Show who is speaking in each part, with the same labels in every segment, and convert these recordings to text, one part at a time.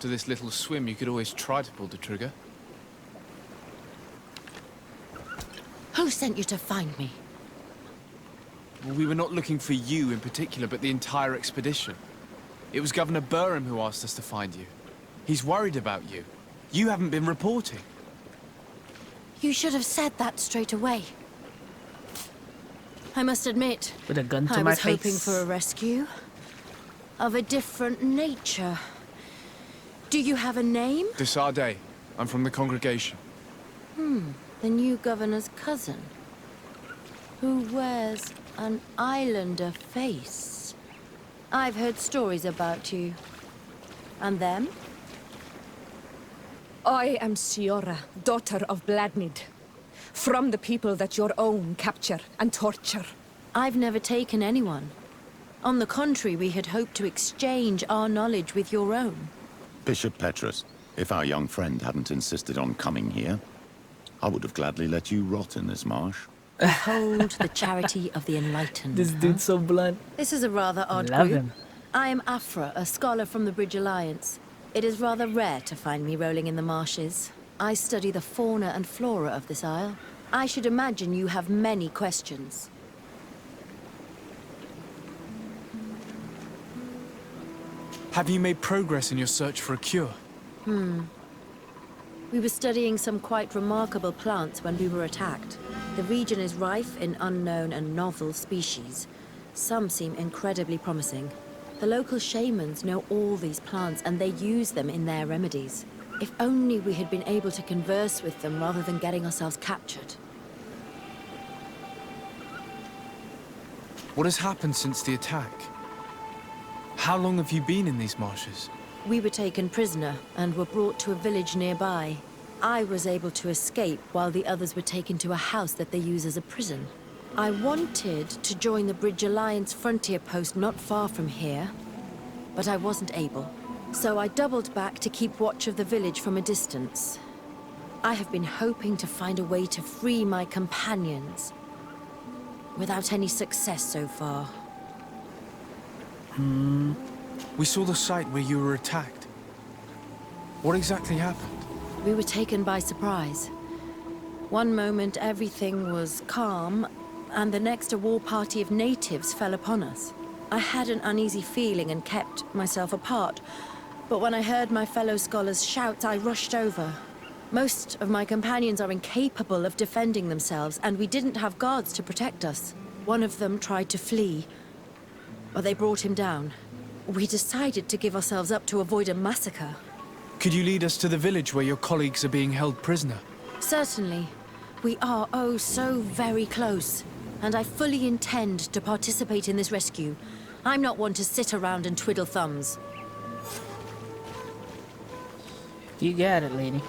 Speaker 1: after this little swim, you could always try to pull the trigger.
Speaker 2: Who sent you to find me?
Speaker 1: Well, we were not looking for you in particular, but the entire expedition. It was Governor Burham who asked us to find you. He's worried about you. You haven't been reporting.
Speaker 2: You should have said that straight away. I must admit,
Speaker 3: With a gun to
Speaker 2: I
Speaker 3: my
Speaker 2: was
Speaker 3: face.
Speaker 2: hoping for a rescue. Of a different nature. Do you have a name?
Speaker 1: De Sardet. I'm from the congregation.
Speaker 2: The new governor's cousin. Who wears an islander face. I've heard stories about you. And them?
Speaker 4: I am Siora, daughter of Bladnid. From the people that your own capture and torture.
Speaker 2: I've never taken anyone. On the contrary, we had hoped to exchange our knowledge with your own.
Speaker 5: Bishop Petrus, if our young friend hadn't insisted on coming here, I would have gladly let you rot in this marsh.
Speaker 2: Behold the charity of the enlightened.
Speaker 3: This dude's so blunt.
Speaker 2: This is a rather odd
Speaker 3: Love
Speaker 2: group.
Speaker 3: him.
Speaker 2: I am Aphra, a scholar from the Bridge Alliance. It is rather rare to find me rolling in the marshes. I study the fauna and flora of this isle. I should imagine you have many questions.
Speaker 1: Have you made progress in your search for a cure?
Speaker 2: We were studying some quite remarkable plants when we were attacked. The region is rife in unknown and novel species. Some seem incredibly promising. The local shamans know all these plants and they use them in their remedies. If only we had been able to converse with them rather than getting ourselves captured.
Speaker 1: What has happened since the attack? How long have you been in these marshes?
Speaker 2: We were taken prisoner and were brought to a village nearby. I was able to escape while the others were taken to a house that they use as a prison. I wanted to join the Bridge Alliance frontier post not far from here, but I wasn't able. So I doubled back to keep watch of the village from a distance. I have been hoping to find a way to free my companions, without any success so far.
Speaker 1: We saw the site where you were attacked. What exactly happened?
Speaker 2: We were taken by surprise. One moment everything was calm, and the next a war party of natives fell upon us. I had an uneasy feeling and kept myself apart, but when I heard my fellow scholars' shouts, I rushed over. Most of my companions are incapable of defending themselves, and we didn't have guards to protect us. One of them tried to flee, but they brought him down. We decided to give ourselves up to avoid a massacre.
Speaker 1: Could you lead us to the village where your colleagues are being held prisoner?
Speaker 2: Certainly. We are, oh, so very close. And I fully intend to participate in this rescue. I'm not one to sit around and twiddle thumbs.
Speaker 3: You got it, lady.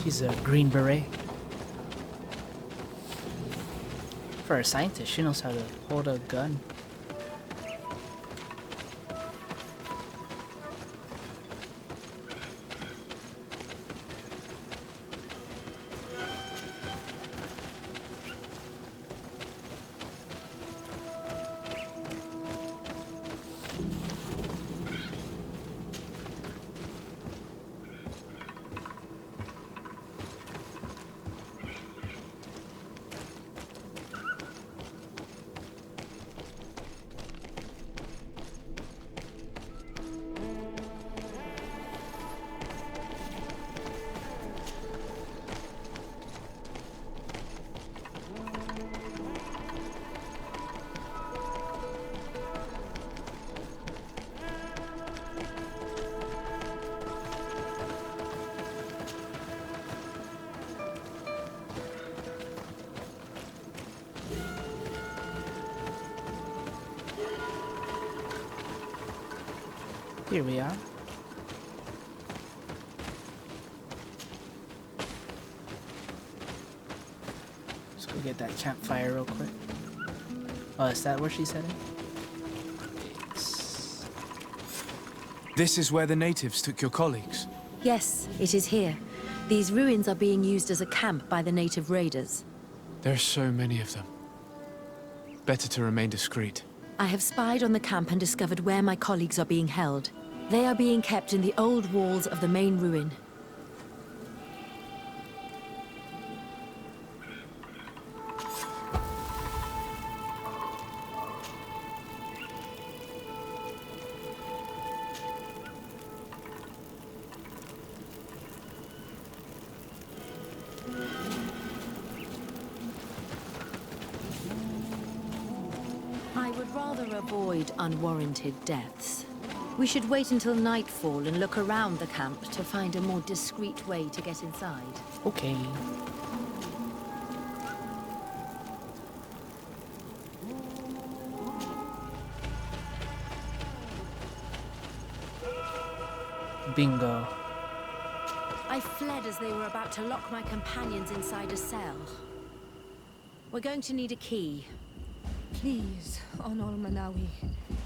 Speaker 3: She's a green beret. For a scientist, she knows how to hold a gun. Here we are. Let's go get that campfire real quick. Oh, is that where she's heading? It's...
Speaker 1: This is where the natives took your colleagues.
Speaker 2: Yes, it is here. These ruins are being used as a camp by the native raiders.
Speaker 1: There are so many of them. Better to remain discreet.
Speaker 2: I have spied on the camp and discovered where my colleagues are being held. They are being kept in the old walls of the main ruin. I would rather avoid unwarranted deaths. We should wait until nightfall and look around the camp to find a more discreet way to get inside.
Speaker 3: Okay. Bingo.
Speaker 2: I fled as they were about to lock my companions inside a cell. We're going to need a key.
Speaker 4: Please, Onol Manawi,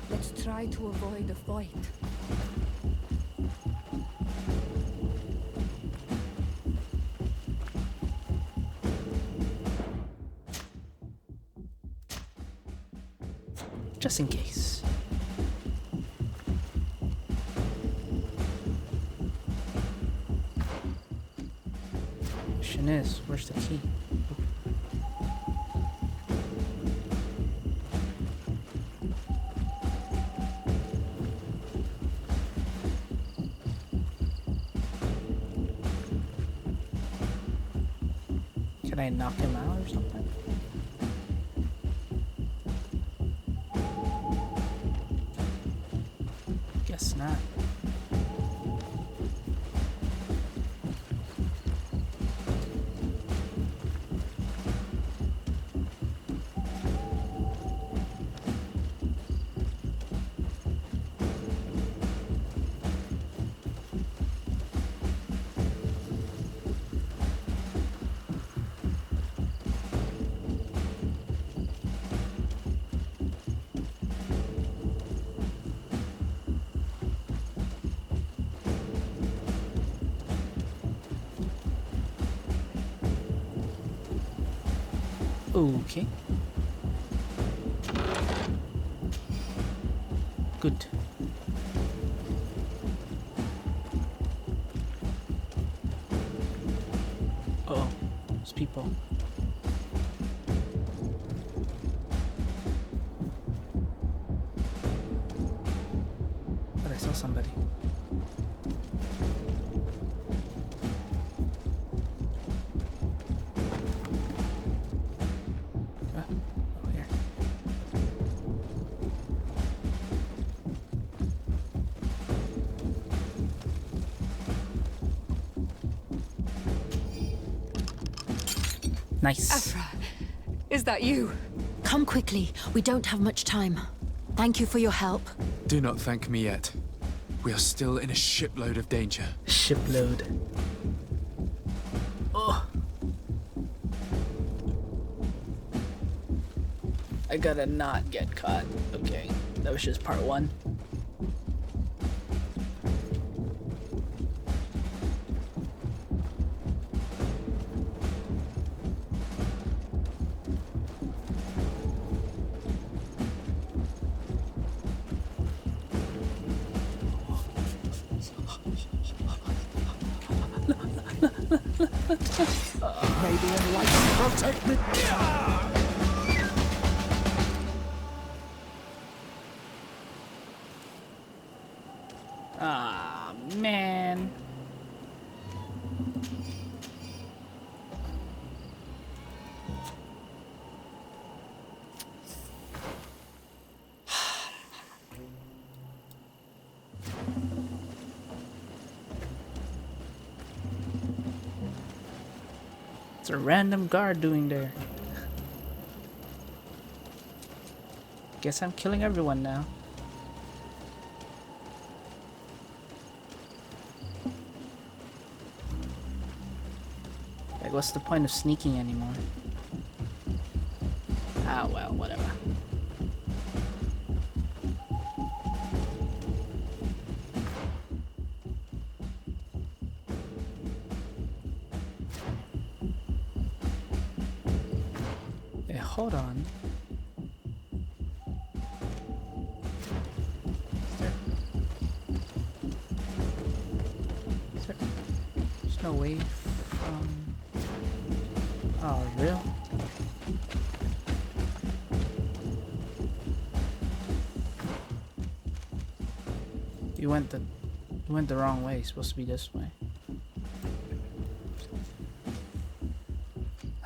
Speaker 4: let's try to avoid a fight.
Speaker 3: Just in case. Question is, where's the key? Can I knock him out or something? Guess not. Okay. Good. Uh-oh. There's people. But I saw somebody. Nice.
Speaker 4: Aphra, is that you?
Speaker 2: Come quickly. We don't have much time. Thank you for your help.
Speaker 1: Do not thank me yet. We are still in a shipload of danger.
Speaker 3: Shipload. Oh. I gotta not get caught. Okay. That was just part one.
Speaker 5: May the enlightened protect me.
Speaker 3: Ah, man. What's a random guard doing there? Guess I'm killing everyone now. Like, what's the point of sneaking anymore? Ah, well, whatever. hold on. There's no way from... Oh, real? You went the wrong way. It's supposed to be this way.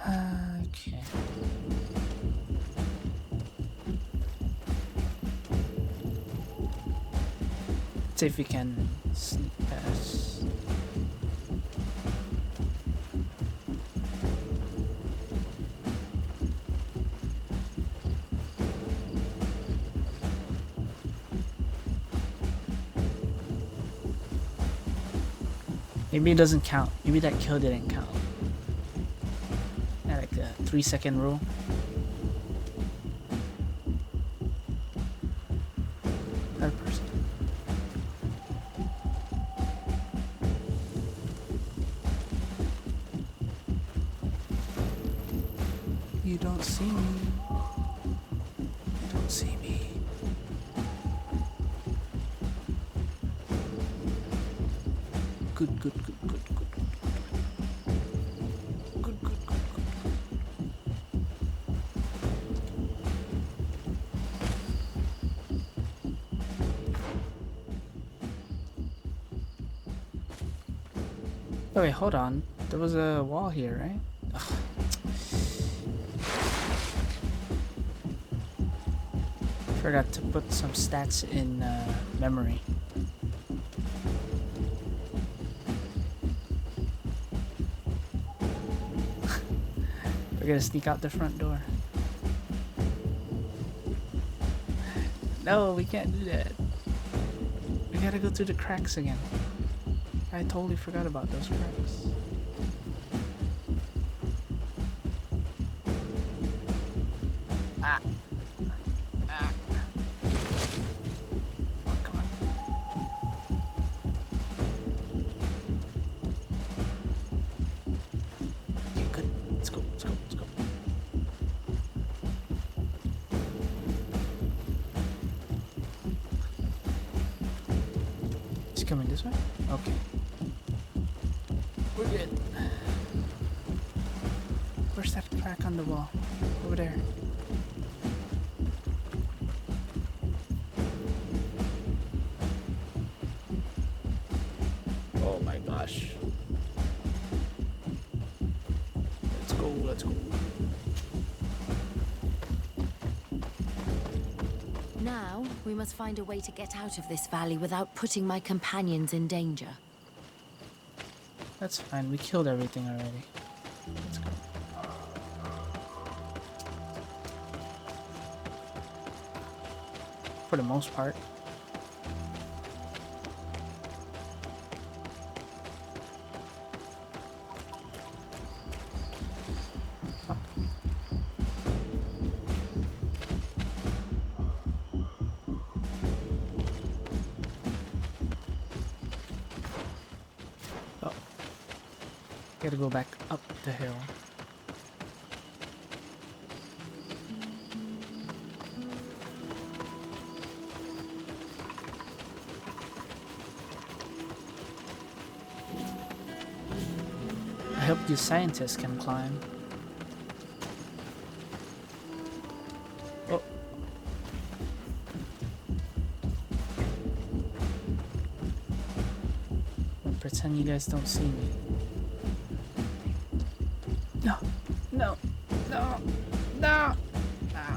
Speaker 3: Okay. Let's see if we can sneak past. Maybe it doesn't count. Maybe that kill didn't count. Yeah, like the 3-second rule. Third person. You don't see me. You don't see me. Good, good, good, good, good. Good, good, good, good. Oh, wait, hold on. There was a wall here, right? Ugh. Forgot to put some stats in memory. We're gonna sneak out the front door. No, we can't do that. We gotta go through the cracks again. I totally forgot about those cracks. Ah. Ah. Oh, come on. Okay, good. Let's go, let's go, let's go. Is he coming this way? Okay. We're good. Where's that crack on the wall? Over there. Oh my gosh. Let's go, let's go.
Speaker 2: Now, we must find a way to get out of this valley without putting my companions in danger.
Speaker 3: That's fine, we killed everything already. Let's go. For the most part. Oh. Oh. Gotta go back up the hill. I hope you scientists can climb. Oh. I'll pretend you guys don't see me. No, no, no, no, no,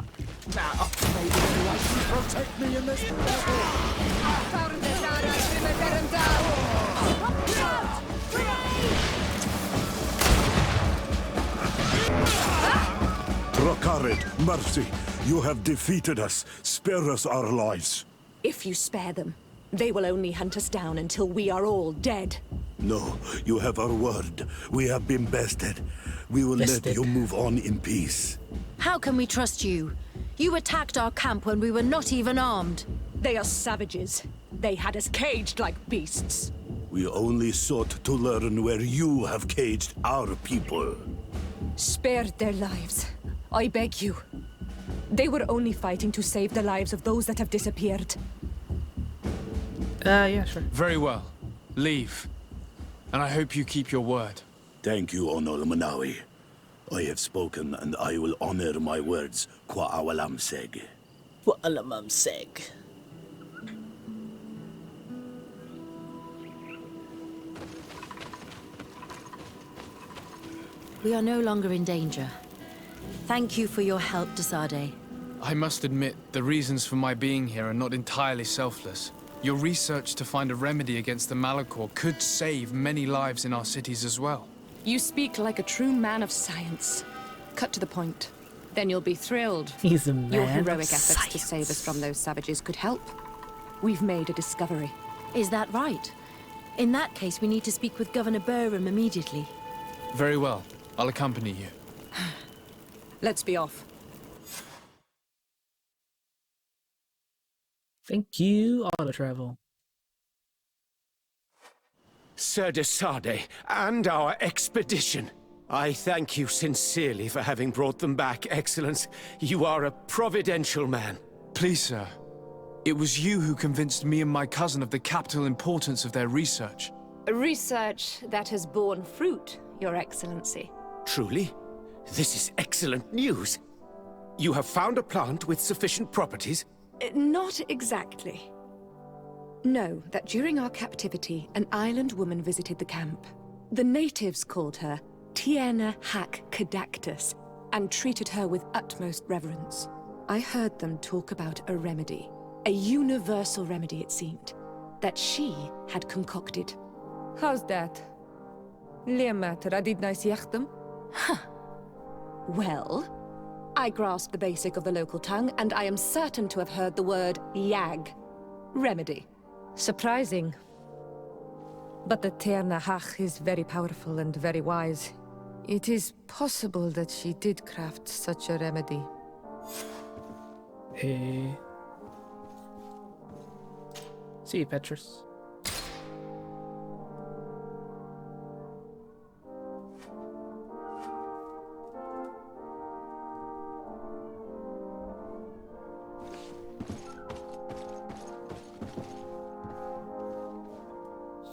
Speaker 3: no. Maybe anyone can protect me in this battle.
Speaker 6: Trakarid, mercy, you have defeated us. Spare us our lives.
Speaker 4: If you spare them, they will only hunt us down until we are all dead.
Speaker 6: No, you have our word. We have been bested. We will let you move on in peace.
Speaker 2: How can we trust you? You attacked our camp when we were not even armed.
Speaker 4: They are savages. They had us caged like beasts.
Speaker 6: We only sought to learn where you have caged our people.
Speaker 4: Spared their lives. I beg you. They were only fighting to save the lives of those that have disappeared.
Speaker 3: Yeah, sure.
Speaker 1: Very well. Leave. And I hope you keep your word.
Speaker 6: Thank you, Onol Manawi. I have spoken, and I will honor my words, qua awalam seg.
Speaker 3: Waalamam seg.
Speaker 2: We are no longer in danger. Thank you for your help, Sardet.
Speaker 1: I must admit, the reasons for my being here are not entirely selfless. Your research to find a remedy against the Malachor could save many lives in our cities as well.
Speaker 4: You speak like a true man of science. Cut to the point. Then you'll be thrilled.
Speaker 3: He's a man
Speaker 4: Your
Speaker 3: of
Speaker 4: heroic efforts
Speaker 3: science.
Speaker 4: to save us from those savages could help. We've made a discovery.
Speaker 2: Is that right? In that case, we need to speak with Governor Burham immediately.
Speaker 1: Very well. I'll accompany you.
Speaker 4: Let's be off.
Speaker 3: Thank you, auto travel.
Speaker 7: Sir de Sardet, and our expedition. I thank you sincerely for having brought them back, Excellence. You are a providential man.
Speaker 1: Please, sir. It was you who convinced me and my cousin of the capital importance of their research.
Speaker 4: A research that has borne fruit, Your Excellency.
Speaker 7: Truly? This is excellent news. You have found a plant with sufficient properties?
Speaker 4: Not exactly. Know that during our captivity, an island woman visited the camp. The natives called her Tierna hac Cadachtas and treated her with utmost reverence. I heard them talk about a remedy, a universal remedy it seemed, that she had concocted. How's that? Well, I grasp the basic of the local tongue, and I am certain to have heard the word yag, remedy. Surprising. But the Tierna Harh is very powerful and very wise. It is possible that she did craft such a remedy.
Speaker 3: See you, Petrus.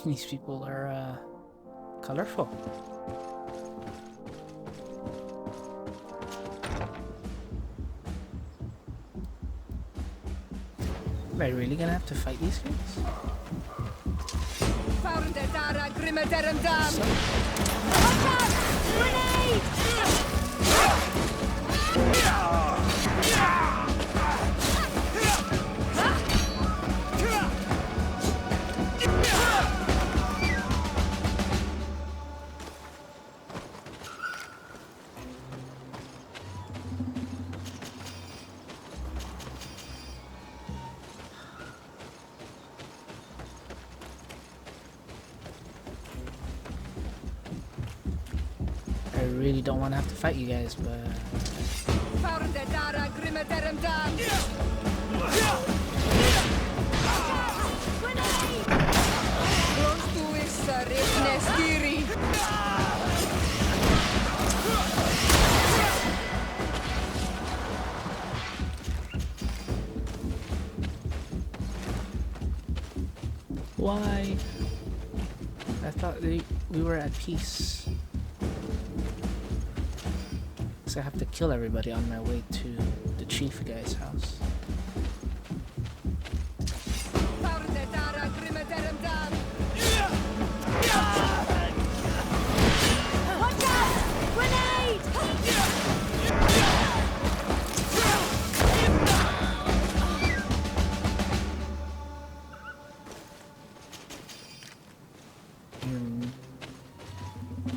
Speaker 3: These people are colorful. Am I really gonna have to fight these guys? I really don't want to have to fight you guys, but... Why? I thought we were at peace. So I have to kill everybody on my way to the chief guy's house.
Speaker 2: Watch out! Grenade!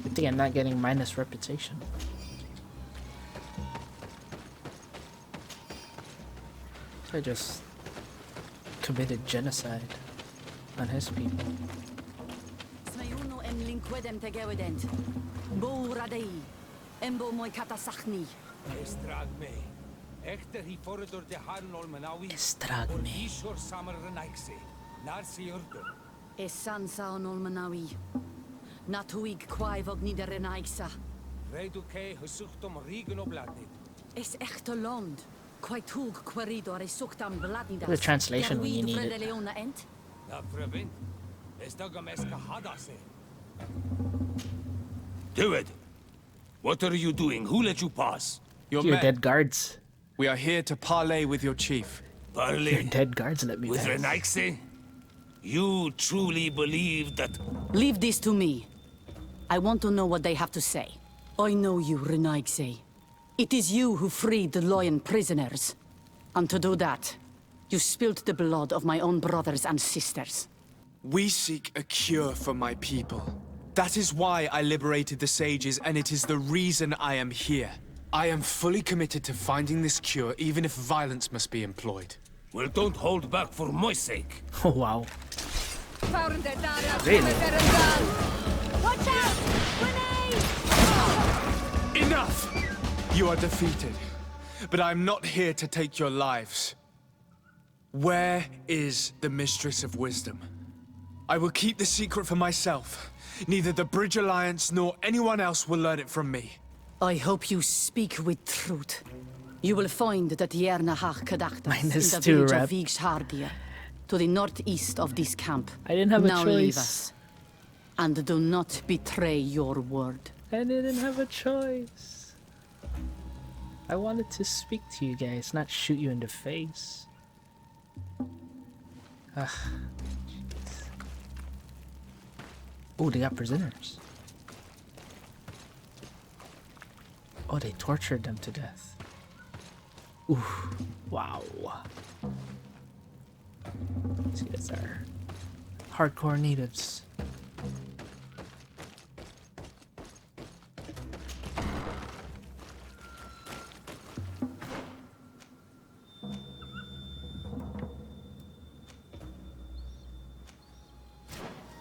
Speaker 3: Good thing I'm not getting minus reputation. I just committed genocide on his people.
Speaker 8: Es echte land. Quite hoog corridor is zocht aan bladindas.
Speaker 9: The translation when you need it.
Speaker 10: Do it. What are you doing? Who let you pass?
Speaker 1: Your
Speaker 9: Your
Speaker 1: men.
Speaker 9: dead guards.
Speaker 1: We are here to parley with your chief.
Speaker 9: Your
Speaker 10: Parley
Speaker 9: dead guards let me
Speaker 10: with
Speaker 9: pass.
Speaker 10: Renaigse? You truly believe that...
Speaker 8: Leave this to me. I want to know what they have to say. I know you, Renaigse. It is you who freed the lion prisoners. And to do that, you spilled the blood of my own brothers and sisters.
Speaker 1: We seek a cure for my people. That is why I liberated the sages, and it is the reason I am here. I am fully committed to finding this cure, even if violence must be employed.
Speaker 10: Well, don't hold back for my sake.
Speaker 9: Oh, wow.
Speaker 2: Really? Watch out! Grenade!
Speaker 1: Enough! You are defeated. But I am not here to take your lives. Where is the Mistress of Wisdom? I will keep the secret for myself. Neither the Bridge Alliance nor anyone else will learn it from me.
Speaker 8: I hope you speak with truth. You will find the Tierna Cadachtas in the
Speaker 9: two,
Speaker 8: village
Speaker 9: rap.
Speaker 8: of Harh, to the northeast of this camp.
Speaker 9: I didn't have a
Speaker 8: now leave
Speaker 9: choice.
Speaker 8: us. And do not betray your word.
Speaker 9: I didn't have a choice. I wanted to speak to you guys, not shoot you in the face. Ugh. Oh, they got prisoners. Oh, they tortured them to death. Ooh, wow. See, that's our hardcore natives.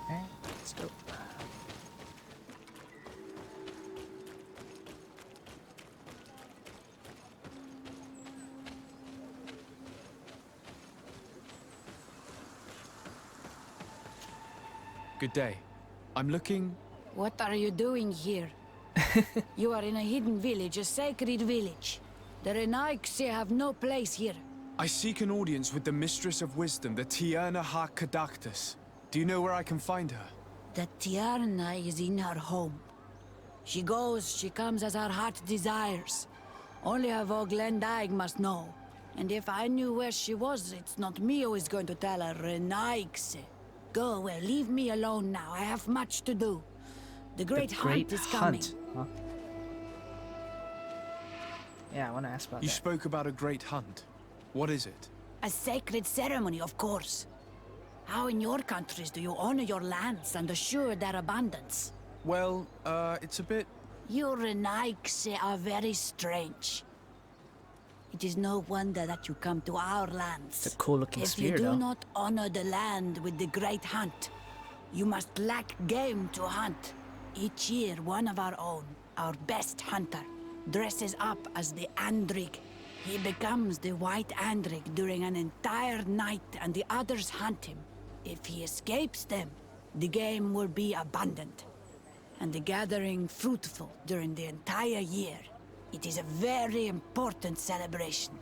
Speaker 9: Okay, let's go.
Speaker 1: Good day. I'm looking...
Speaker 11: What are you doing here? You are in a hidden village, a sacred village. The Renaigse have no place here.
Speaker 1: I seek an audience with the Mistress of Wisdom, the Tierna Cadachtas. Do you know where I can find her?
Speaker 11: The Tierna is in her home. She goes, she comes as her heart desires. Only her Voglendaig must know. And if I knew where she was, it's not me who is going to tell her, Renaigse. Go away, leave me alone now. I have much to do. The great hunt is coming.
Speaker 9: Huh? Yeah, I want to ask about
Speaker 1: You
Speaker 9: that.
Speaker 1: spoke about a great hunt. What is it?
Speaker 11: A sacred ceremony, of course. How in your countries do you honor your lands and assure their abundance?
Speaker 1: Well, it's a bit...
Speaker 11: You Renaigse are very strange. It is no wonder that you come to our lands.
Speaker 9: It's a cool-looking
Speaker 11: If
Speaker 9: spear,
Speaker 11: you do
Speaker 9: though.
Speaker 11: not honor the land with the great hunt, you must lack game to hunt. Each year, one of our own, our best hunter, dresses up as the Andrig. He becomes the White Andrig during an entire night, and the others hunt him. If he escapes them, the game will be abundant, and the gathering fruitful during the entire year. It is a very important celebration.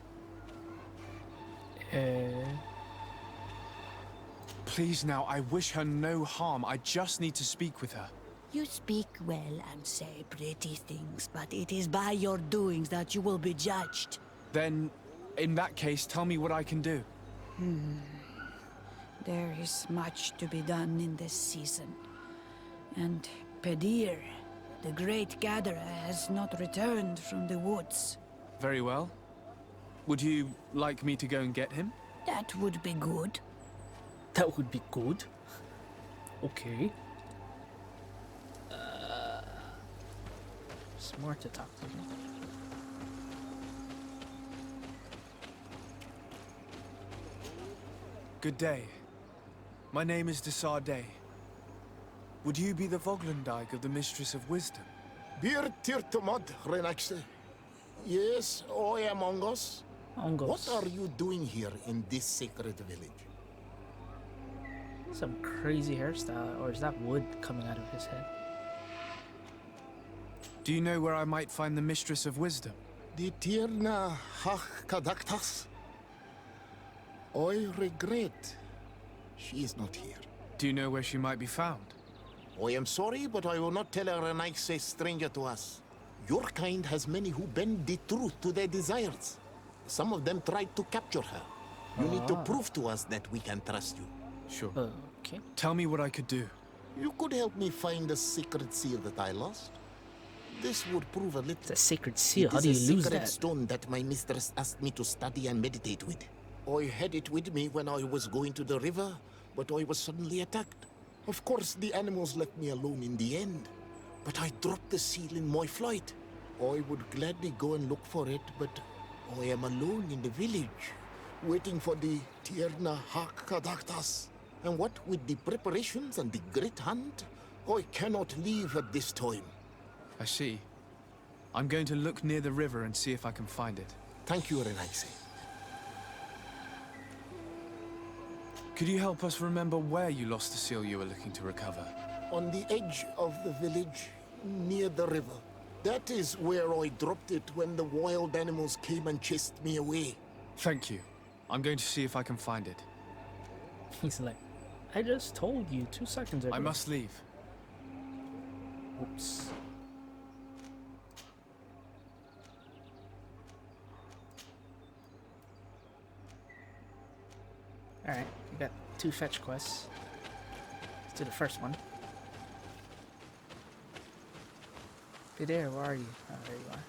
Speaker 1: Please now, I wish her no harm. I just need to speak with her.
Speaker 11: You speak well and say pretty things, but it is by your doings that you will be judged.
Speaker 1: Then, in that case, tell me what I can do.
Speaker 11: There is much to be done in this season. And Peddir, the great gatherer, has not returned from the woods.
Speaker 1: Very well. Would you like me to go and get him?
Speaker 11: That would be good.
Speaker 9: That would be good. Okay. Smart to talk to me.
Speaker 1: Good day. My name is Sardet. Would you be the Voglendaig of the Mistress of Wisdom?
Speaker 12: Bir tirtumod, Renaigse. Yes, I am Ongos.
Speaker 9: Ongos.
Speaker 12: What are you doing here in this sacred village?
Speaker 9: Some crazy hairstyle, or is that wood coming out of his head?
Speaker 1: Do you know where I might find the Mistress of Wisdom?
Speaker 12: The Tierna Cadachtas. I regret she is not here.
Speaker 1: Do you know where she might be found?
Speaker 12: I am sorry, but I will not tell her a nice stranger to us. Your kind has many who bend the truth to their desires. Some of them tried to capture her. You need to prove to us that we can trust you.
Speaker 1: Sure.
Speaker 9: Okay.
Speaker 1: Tell me what I could do.
Speaker 12: You could help me find the sacred seal that I lost. This would prove a little.
Speaker 9: It's a sacred seal. How do you lose
Speaker 12: sacred
Speaker 9: that?
Speaker 12: stone that my mistress asked me to study and meditate with. I had it with me when I was going to the river, but I was suddenly attacked. Of course, the animals left me alone in the end. But I dropped the seal in my flight. I would gladly go and look for it, but I am alone in the village, waiting for the Tierna Cadachtas. And what with the preparations and the great hunt, I cannot leave at this time.
Speaker 1: I see. I'm going to look near the river and see if I can find it.
Speaker 12: Thank you, Renaise.
Speaker 1: Could you help us remember where you lost the seal you were looking to recover?
Speaker 12: On the edge of the village, near the river. That is where I dropped it when the wild animals came and chased me away.
Speaker 1: Thank you. I'm going to see if I can find it.
Speaker 9: He's like, I just told you 2 seconds ago.
Speaker 1: I must leave.
Speaker 9: Oops. Alright, we got 2 fetch quests. Let's do the first one. Peddir, where are you? Oh, there you are.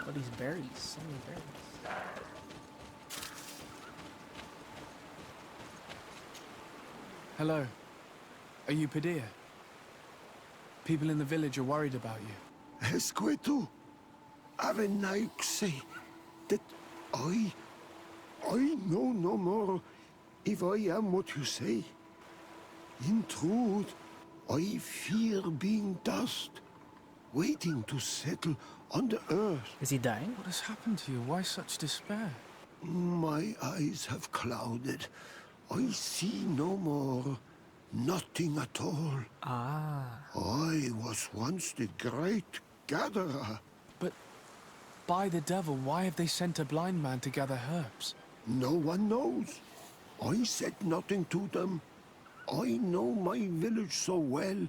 Speaker 9: Oh, these berries. So many berries.
Speaker 1: Hello. Are you Peddir? People in the village are worried about you.
Speaker 6: Esqueto, Arenaix, that I know no more if I am what you say. In truth, I fear being dust, waiting to settle on the earth.
Speaker 9: Is he dying?
Speaker 1: What has happened to you? Why such despair?
Speaker 6: My eyes have clouded. I see no more. Nothing at all.
Speaker 9: Ah.
Speaker 6: I was once the great gatherer.
Speaker 1: But by the devil, why have they sent a blind man to gather herbs?
Speaker 6: No one knows. I said nothing to them. I know my village so well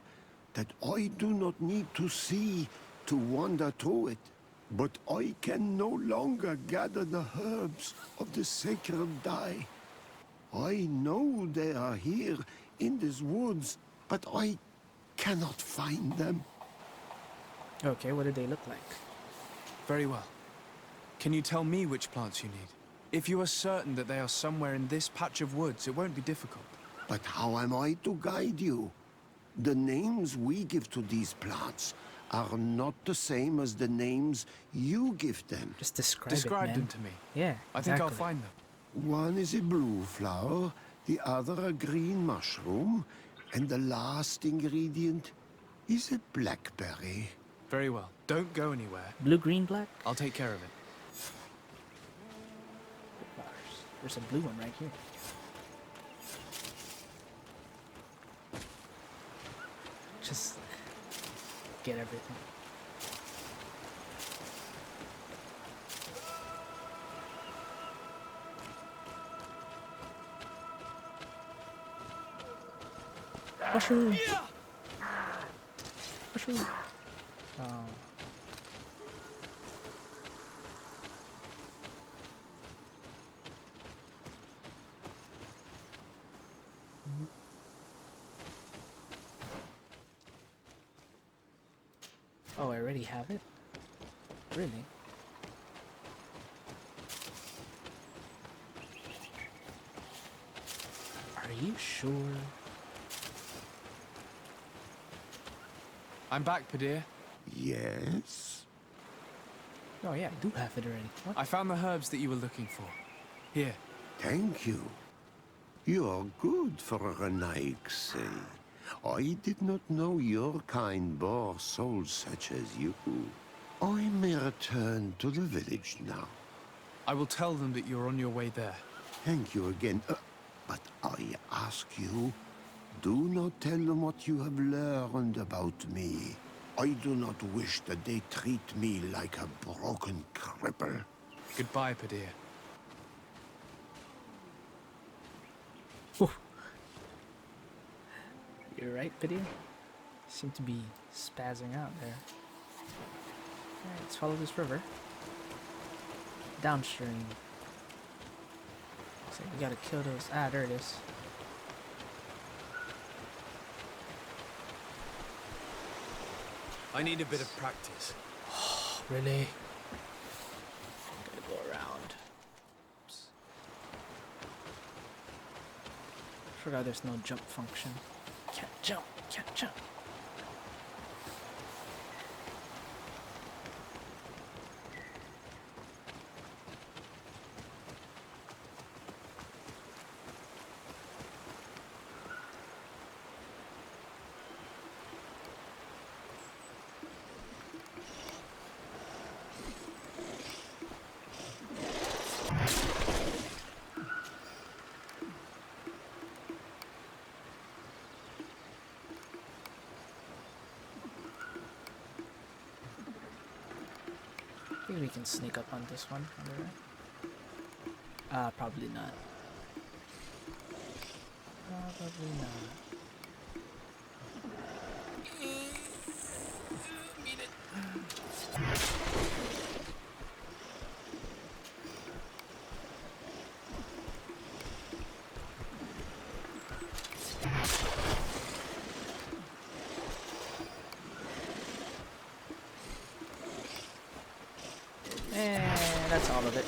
Speaker 6: that I do not need to see to wander through it. But I can no longer gather the herbs of the sacred dye. I know they are here in these woods, but I cannot find them.
Speaker 9: Okay, what do they look like?
Speaker 1: Very well. Can you tell me which plants you need? If you are certain that they are somewhere in this patch of woods, it won't be difficult.
Speaker 6: But how am I to guide you? The names we give to these plants are not the same as the names you give them.
Speaker 9: Just describe
Speaker 1: them to me.
Speaker 9: Yeah,
Speaker 1: I think I'll find them.
Speaker 6: One is a blue flower, the other a green mushroom, and the last ingredient is a blackberry.
Speaker 1: Very well. Don't go anywhere.
Speaker 9: Blue, green, black?
Speaker 1: I'll take care of it.
Speaker 9: There's a blue one right here. Just get everything. Mushroom! Mushroom! Oh. Oh, I already have it? Really? Are you sure?
Speaker 1: I'm back, Peddir.
Speaker 6: Yes?
Speaker 9: Oh yeah, I do have it already. What?
Speaker 1: I found the herbs that you were looking for. Here.
Speaker 6: Thank you. You are good for a Renaix. I did not know your kind bore souls such as you. I may return to the village now.
Speaker 1: I will tell them that you're on your way there.
Speaker 6: Thank you again. But I ask you, Do not tell them what you have learned about me. I do not wish that they treat me like a broken cripple.
Speaker 1: Goodbye, Peddir.
Speaker 9: You're right, Peddir. Seem to be spazzing out there. Alright, let's follow this river. Downstream. So we gotta kill those. Ah, there it is.
Speaker 1: I need a bit of practice.
Speaker 9: Really? Gotta go around. Oops. Forgot there's no jump function. Can't jump, can't jump. I think we can sneak up on this one. Probably not. Probably not. And that's all of it.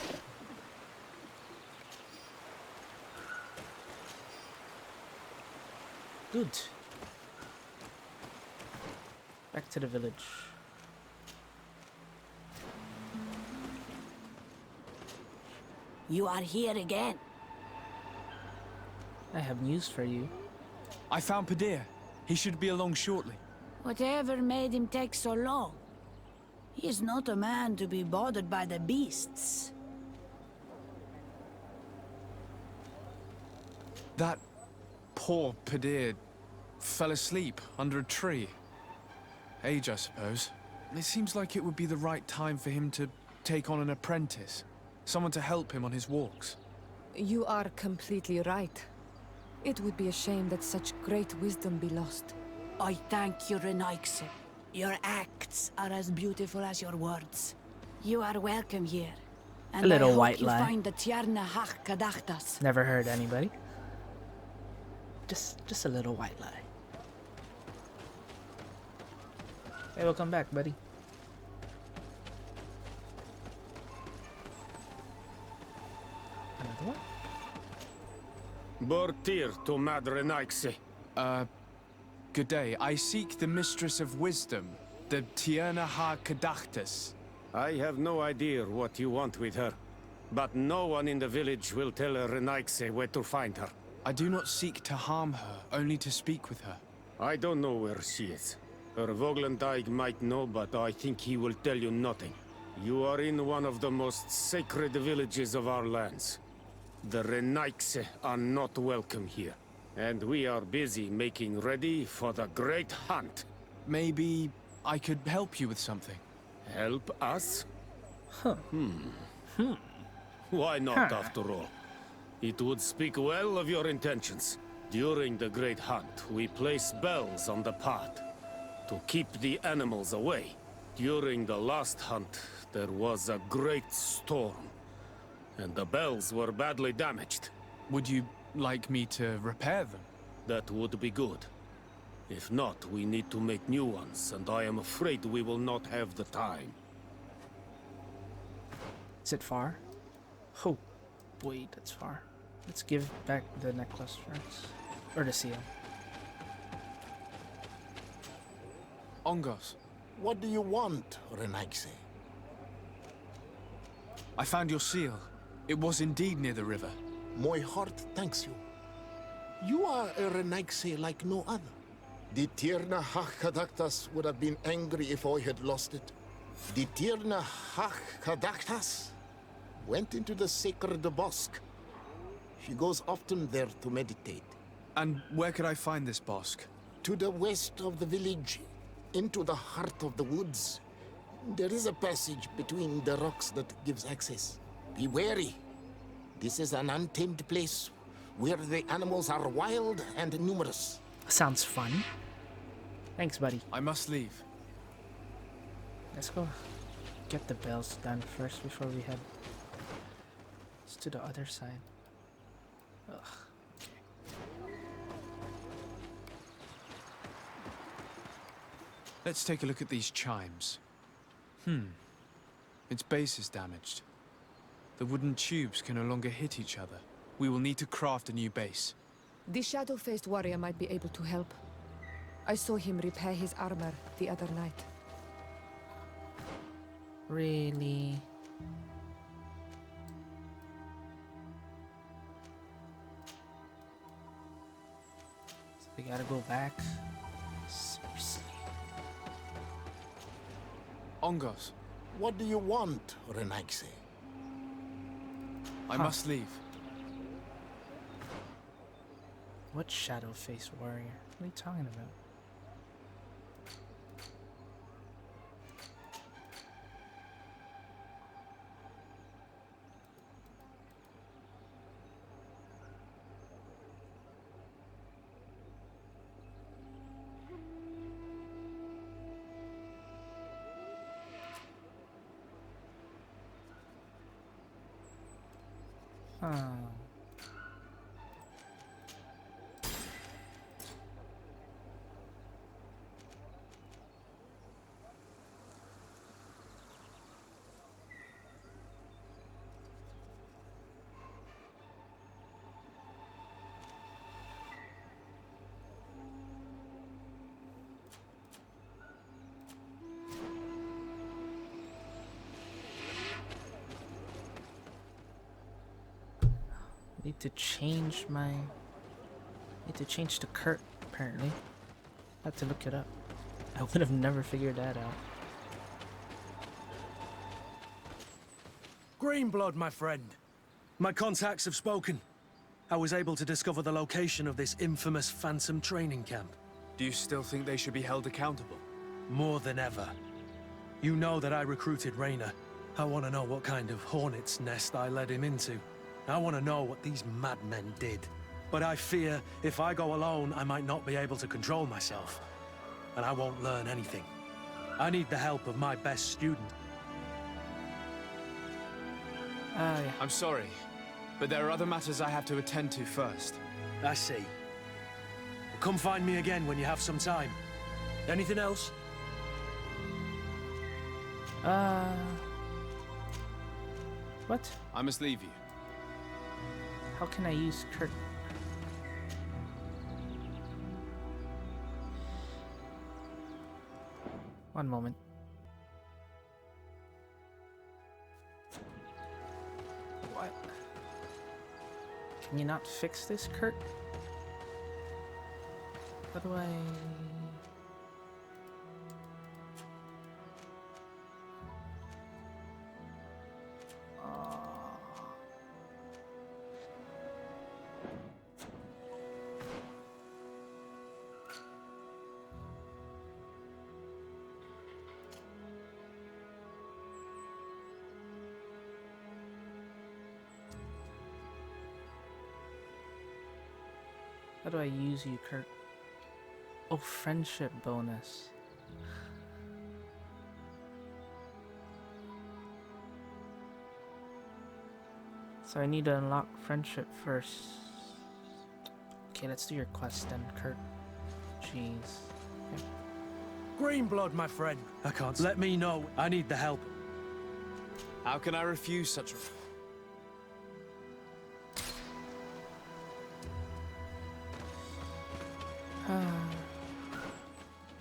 Speaker 9: Good. Back to the village.
Speaker 11: You are here again.
Speaker 9: I have news for you.
Speaker 1: I found Peddir. He should be along shortly.
Speaker 11: Whatever made him take so long? He is not a man to be bothered by the beasts.
Speaker 1: That poor Peddir fell asleep under a tree. Age, I suppose. It seems like it would be the right time for him to take on an apprentice. Someone to help him on his walks.
Speaker 4: You are completely right. It would be a shame that such great wisdom be lost.
Speaker 11: I thank you, Renaigse. Your acts are as beautiful as your words. You are welcome here. And
Speaker 9: A little
Speaker 11: I hope
Speaker 9: white
Speaker 11: you
Speaker 9: lie.
Speaker 11: find the Tierna Harh Cadachtas.
Speaker 9: Never heard anybody. Just a little white lie. Hey, welcome back, buddy. Another one?
Speaker 7: Teer to Madre Naixe.
Speaker 1: Good day. I seek the Mistress of Wisdom, the Tierna Harh Cadachtas.
Speaker 7: I have no idea what you want with her, but no one in the village will tell Renaigse where to find her.
Speaker 1: I do not seek to harm her, only to speak with her.
Speaker 7: I don't know where she is. Her Voglendyke might know, but I think he will tell you nothing. You are in one of the most sacred villages of our lands. The Renaigse are not welcome here, and we are busy making ready for the great hunt.
Speaker 1: Maybe I could help you with something.
Speaker 7: Help us?
Speaker 9: Huh.
Speaker 7: Why not, after all? It would speak well of your intentions. During the great hunt, we place bells on the path to keep the animals away. During the last hunt, there was a great storm, and the bells were badly damaged.
Speaker 1: Would you like me to repair them?
Speaker 7: That would be good. If not, we need to make new ones, and I am afraid we will not have the time.
Speaker 9: Is it far? Oh, wait, that's far. Let's give back the necklace first. Or the seal.
Speaker 1: Ongos,
Speaker 12: What do you want, Renaigse?
Speaker 1: I found your seal. It was indeed near the river.
Speaker 12: My heart thanks you. You are a Renaigse like no other. The Tierna Harh Cadachtas would have been angry if I had lost it. The Tierna Harh Cadachtas went into the sacred bosque. She goes often there to meditate.
Speaker 1: And where could I find this bosque?
Speaker 12: To the west of the village, into the heart of the woods. There is a passage between the rocks that gives access. Be wary. This is an untamed place where the animals are wild and numerous.
Speaker 9: Sounds fun. Thanks, buddy.
Speaker 1: I must leave.
Speaker 9: Let's go get the bells done first before we head. Let's to the other side. Ugh.
Speaker 1: Let's take a look at these chimes. Its base is damaged. The wooden tubes can no longer hit each other. We will need to craft a new base.
Speaker 4: The shadow-faced warrior might be able to help. I saw him repair his armor the other night.
Speaker 9: Really? So we gotta go back. Seriously.
Speaker 1: Ongos,
Speaker 12: What do you want, Renaigse?
Speaker 1: I must leave.
Speaker 9: What shadow-faced warrior? What are you talking about? Need to change the curt, apparently. I had to look it up. I would have never figured that out.
Speaker 13: Greenblood, my friend. My contacts have spoken. I was able to discover the location of this infamous Phantom training camp.
Speaker 1: Do you still think they should be held accountable?
Speaker 13: More than ever. You know that I recruited Raynor. I want to know what kind of hornet's nest I led him into. I want to know what these madmen did. But I fear if I go alone, I might not be able to control myself. And I won't learn anything. I need the help of my best student.
Speaker 9: Yeah.
Speaker 1: I'm sorry, but there are other matters I have to attend to first.
Speaker 13: I see. Come find me again when you have some time. Anything else?
Speaker 9: What?
Speaker 1: I must leave you.
Speaker 9: How can I use curt? One moment. What? Can you not fix this, curt? How do I... How do I use you, curt? Oh, friendship bonus. So I need to unlock friendship first. Okay, let's do your quest then, curt. Jeez. Okay.
Speaker 13: Greenblood, my friend. I can't. Let me know. I need the help.
Speaker 1: How can I refuse such a...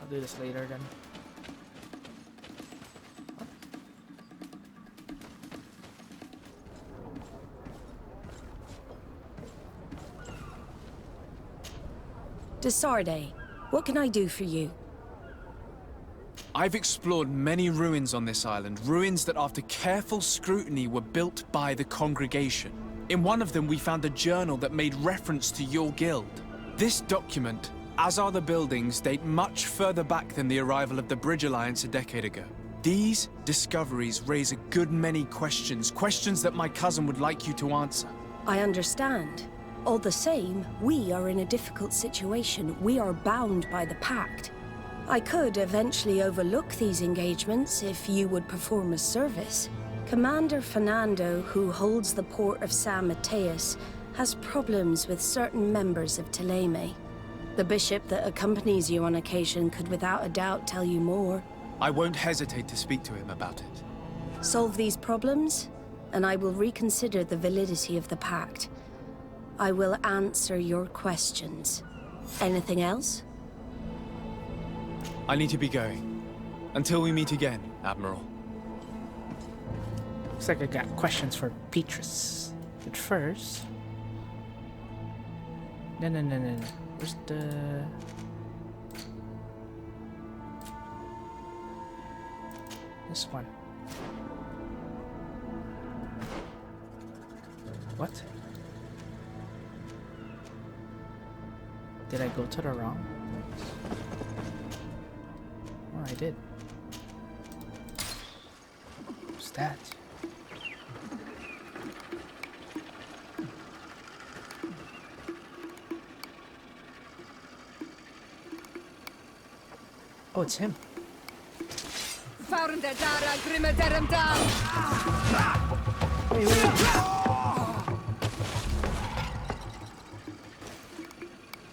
Speaker 9: I'll do this later then.
Speaker 2: To Sardet, what can I do for you?
Speaker 1: I've explored many ruins on this island, ruins that after careful scrutiny were built by the congregation. In one of them we found a journal that made reference to your guild. This document, as are the buildings, date much further back than the arrival of the Bridge Alliance a decade ago. These discoveries raise a good many questions, questions that my cousin would like you to answer.
Speaker 14: I understand. All the same, we are in a difficult situation. We are bound by the Pact. I could eventually overlook these engagements if you would perform a service. Commander Fernando, who holds the port of San Mateus, has problems with certain members of Thélème. The bishop that accompanies you on occasion could without a doubt tell you more.
Speaker 1: I won't hesitate to speak to him about it.
Speaker 14: Solve these problems, and I will reconsider the validity of the Pact. I will answer your questions. Anything else?
Speaker 1: I need to be going. Until we meet again, Admiral.
Speaker 9: Looks like I got questions for Petrus. But first... No. Where's the... This one. What? Did I go to the wrong place? Oh, I did. What's that? Oh, it's him.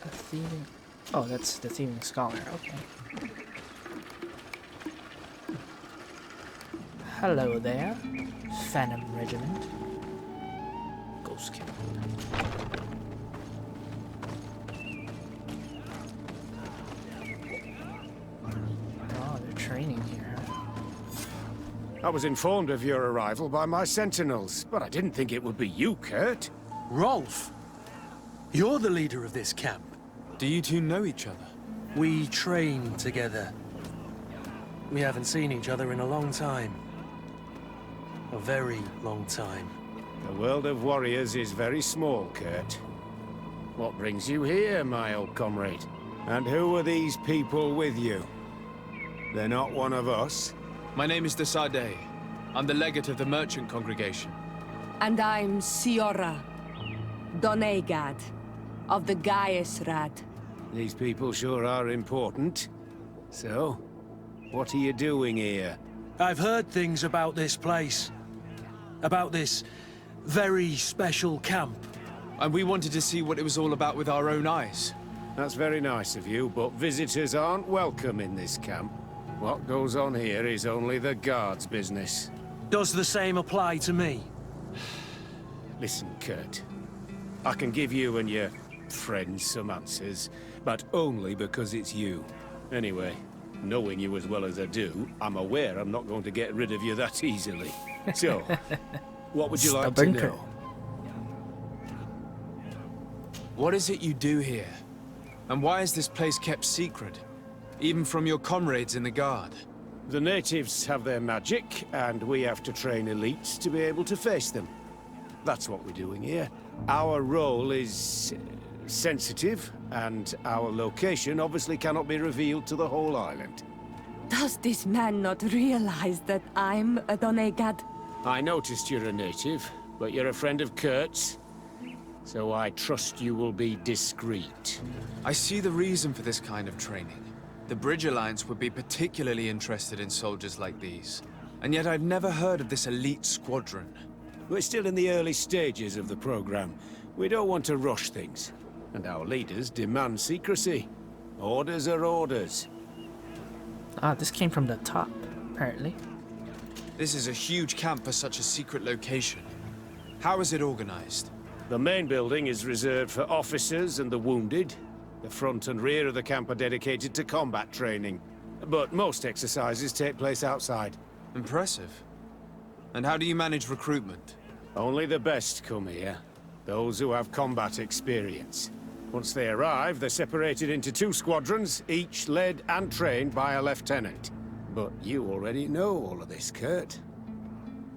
Speaker 9: A thieving... Oh, that's the thieving scholar, okay. Hello there, Phantom Regiment. Ghost Kid. Oh, they're training here.
Speaker 15: I was informed of your arrival by my sentinels, but I didn't think it would be you, Kurt.
Speaker 13: Rolf! You're the leader of this camp.
Speaker 1: Do you two know each other?
Speaker 13: We train together. We haven't seen each other in a long time. A very long time.
Speaker 15: The world of warriors is very small, Kurt. What brings you here, my old comrade? And who are these people with you? They're not one of us?
Speaker 1: My name is Sardet. I'm the legate of the merchant congregation.
Speaker 16: And I'm Siora, Donegad, of the Gaiusrad.
Speaker 15: These people sure are important. So, what are you doing here?
Speaker 13: I've heard things about this place. About this very special camp.
Speaker 1: And we wanted to see what it was all about with our own eyes.
Speaker 15: That's very nice of you, but visitors aren't welcome in this camp. What goes on here is only the guards' business.
Speaker 13: Does the same apply to me?
Speaker 15: Listen, Kurt. I can give you and your friends some answers, but only because it's you. Anyway, knowing you as well as I do, I'm aware I'm not going to get rid of you that easily. So, what would you like to know?
Speaker 1: What is it you do here? And why is this place kept secret? Even from your comrades in the Guard?
Speaker 15: The natives have their magic, and we have to train elites to be able to face them. That's what we're doing here. Our role is sensitive, and our location obviously cannot be revealed to the whole island.
Speaker 16: Does this man not realize that I'm a Donegad?
Speaker 15: I noticed you're a native, but you're a friend of Kurt's, so I trust you will be discreet.
Speaker 1: I see the reason for this kind of training. The Bridge Alliance would be particularly interested in soldiers like these. And yet I've never heard of this elite squadron.
Speaker 15: We're still in the early stages of the program. We don't want to rush things. And our leaders demand secrecy. Orders are orders.
Speaker 9: Ah, this came from the top, apparently.
Speaker 1: This is a huge camp for such a secret location. How is it organized?
Speaker 15: The main building is reserved for officers and the wounded. The front and rear of the camp are dedicated to combat training. But most exercises take place outside.
Speaker 1: Impressive. And how do you manage recruitment?
Speaker 15: Only the best come here. Those who have combat experience. Once they arrive, they're separated into 2 squadrons, each led and trained by a lieutenant. But you already know all of this, Kurt.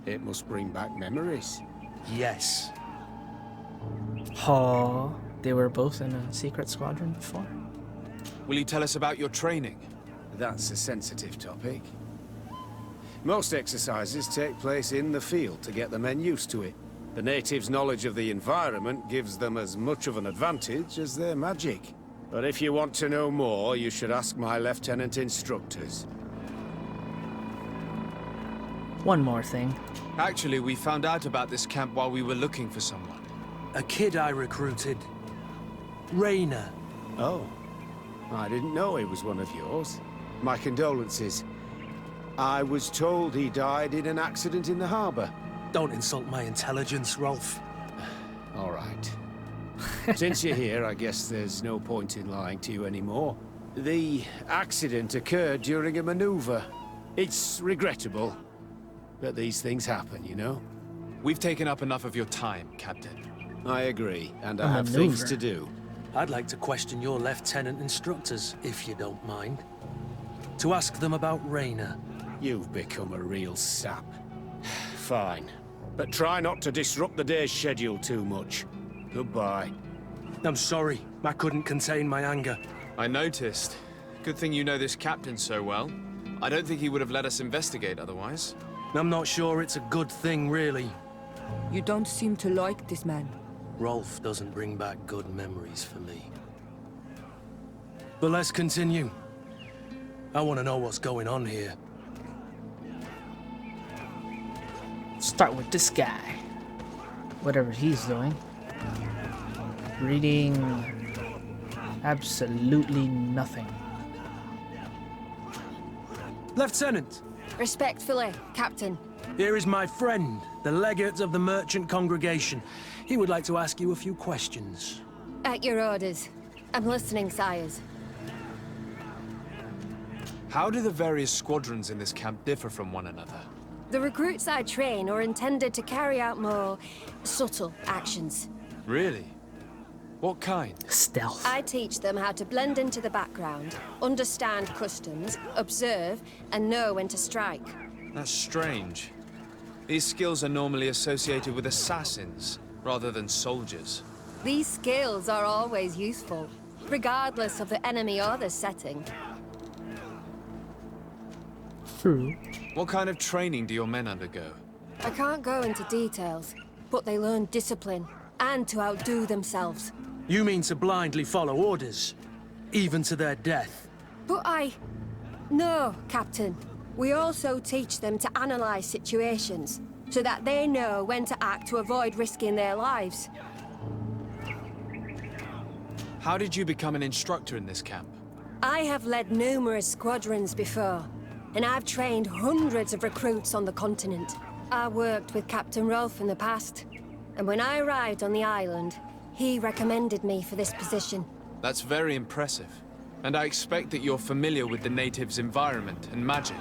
Speaker 15: It must bring back memories.
Speaker 13: Yes.
Speaker 9: Oh. They were both in a secret squadron before.
Speaker 1: Will you tell us about your training?
Speaker 15: That's a sensitive topic. Most exercises take place in the field to get the men used to it. The natives' knowledge of the environment gives them as much of an advantage as their magic. But if you want to know more, you should ask my lieutenant instructors.
Speaker 9: One more thing.
Speaker 1: Actually, we found out about this camp while we were looking for someone.
Speaker 13: A kid I recruited. Raynor.
Speaker 15: Oh. I didn't know he was one of yours. My condolences. I was told he died in an accident in the harbor.
Speaker 13: Don't insult my intelligence, Rolf.
Speaker 15: All right. Since you're here, I guess there's no point in lying to you anymore. The accident occurred during a maneuver. It's regrettable, but these things happen, you know?
Speaker 1: We've taken up enough of your time, Captain.
Speaker 15: I agree, and I have things to do.
Speaker 13: I'd like to question your lieutenant instructors, if you don't mind. To ask them about Raynor.
Speaker 15: You've become a real sap. Fine. But try not to disrupt the day's schedule too much. Goodbye.
Speaker 13: I'm sorry. I couldn't contain my anger.
Speaker 1: I noticed. Good thing you know this captain so well. I don't think he would have let us investigate otherwise.
Speaker 13: I'm not sure it's a good thing, really.
Speaker 16: You don't seem to like this man.
Speaker 13: Rolf doesn't bring back good memories for me. But let's continue. I want to know what's going on here.
Speaker 9: Start with this guy. Whatever he's doing. Reading absolutely nothing.
Speaker 13: Lieutenant!
Speaker 14: Respectfully, Captain.
Speaker 13: Here is my friend, the legate of the merchant congregation. He would like to ask you a few questions.
Speaker 14: At your orders. I'm listening, sires.
Speaker 1: How do the various squadrons in this camp differ from one another?
Speaker 14: The recruits I train are intended to carry out more subtle actions.
Speaker 1: Really? What kind?
Speaker 9: Stealth.
Speaker 14: I teach them how to blend into the background, understand customs, observe, and know when to strike.
Speaker 1: That's strange. These skills are normally associated with assassins, rather than soldiers.
Speaker 14: These skills are always useful, regardless of the enemy or the setting.
Speaker 9: True.
Speaker 1: What kind of training do your men undergo?
Speaker 14: I can't go into details, but they learn discipline, and to outdo themselves.
Speaker 13: You mean to blindly follow orders, even to their death?
Speaker 14: But No, Captain. We also teach them to analyze situations, so that they know when to act to avoid risking their lives.
Speaker 1: How did you become an instructor in this camp?
Speaker 14: I have led numerous squadrons before, and I've trained hundreds of recruits on the continent. I worked with Captain Rolf in the past, and when I arrived on the island, he recommended me for this position.
Speaker 1: That's very impressive. And I expect that you're familiar with the natives' environment and magic.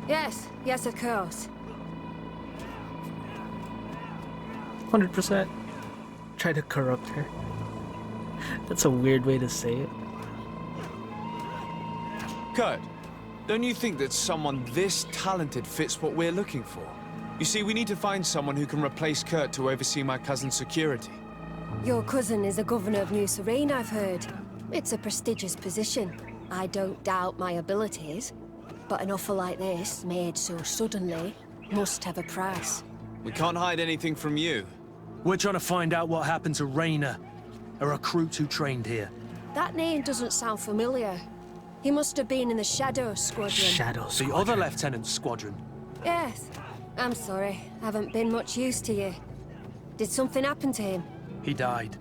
Speaker 14: Yes, of course.
Speaker 9: 100%. Try to corrupt her. That's a weird way to say it.
Speaker 1: Kurt, don't you think that someone this talented fits what we're looking for? You see, we need to find someone who can replace Kurt to oversee my cousin's security.
Speaker 14: Your cousin is a governor of New Serene, I've heard. It's a prestigious position. I don't doubt my abilities, but an offer like this, made so suddenly, must have a price.
Speaker 1: We can't hide anything from you.
Speaker 13: We're trying to find out what happened to Raynor, a recruit who trained here.
Speaker 14: That name doesn't sound familiar. He must have been in the Shadow Squadron.
Speaker 9: Shadow Squadron.
Speaker 13: The other lieutenant's squadron.
Speaker 14: Yes. I'm sorry. Haven't been much use to you. Did something happen to him?
Speaker 13: He died.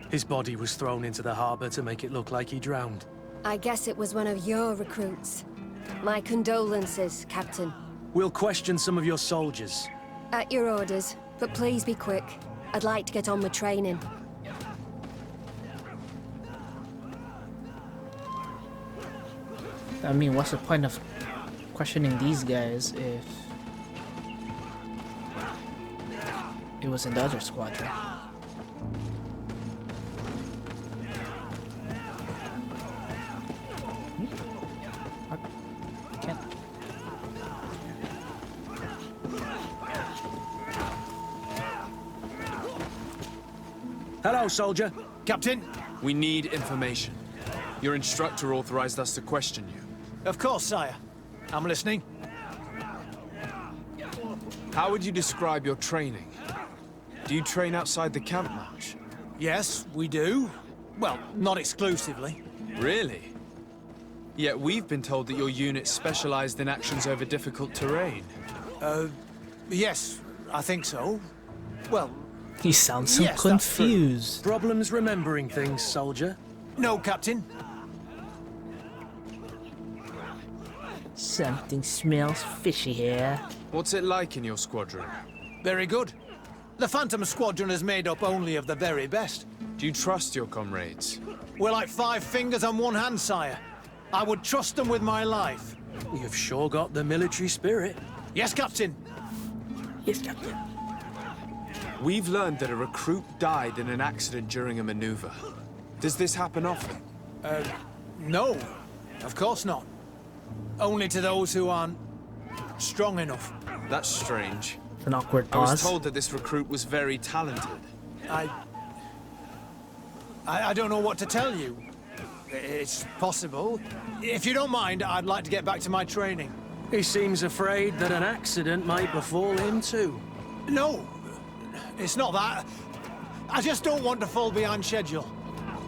Speaker 13: His body was thrown into the harbor to make it look like he drowned.
Speaker 14: I guess it was one of your recruits. My condolences, Captain.
Speaker 13: We'll question some of your soldiers.
Speaker 14: At your orders, but please be quick. I'd like to get on with training.
Speaker 9: I mean, what's the point of questioning these guys if it was in the other squadron?
Speaker 13: Hello, soldier.
Speaker 3: Captain?
Speaker 1: We need information. Your instructor authorized us to question you.
Speaker 3: Of course, sire. I'm listening.
Speaker 1: How would you describe your training? Do you train outside the camp much?
Speaker 3: Yes, we do. Well, not exclusively.
Speaker 1: Really? Yet we've been told that your unit specialized in actions over difficult terrain.
Speaker 3: Yes, I think so. Well...
Speaker 9: He sounds so
Speaker 3: yes,
Speaker 9: confused.
Speaker 13: Problems remembering things, soldier?
Speaker 3: No, Captain.
Speaker 9: Something smells fishy here.
Speaker 1: What's it like in your squadron?
Speaker 3: Very good. The Phantom Squadron is made up only of the very best.
Speaker 1: Do you trust your comrades?
Speaker 3: We're like 5 fingers on one hand, sire. I would trust them with my life.
Speaker 13: You've sure got the military spirit.
Speaker 3: Yes, Captain.
Speaker 9: Yes, Captain.
Speaker 1: We've learned that a recruit died in an accident during a maneuver. Does this happen often?
Speaker 3: No. Of course not. Only to those who aren't strong enough.
Speaker 1: That's strange.
Speaker 9: An awkward
Speaker 1: I was
Speaker 9: pause.
Speaker 1: told that this recruit was very talented.
Speaker 3: I don't know what to tell you. It's possible. If you don't mind, I'd like to get back to my training.
Speaker 13: He seems afraid that an accident might befall him too.
Speaker 3: No, it's not that. I just don't want to fall behind schedule.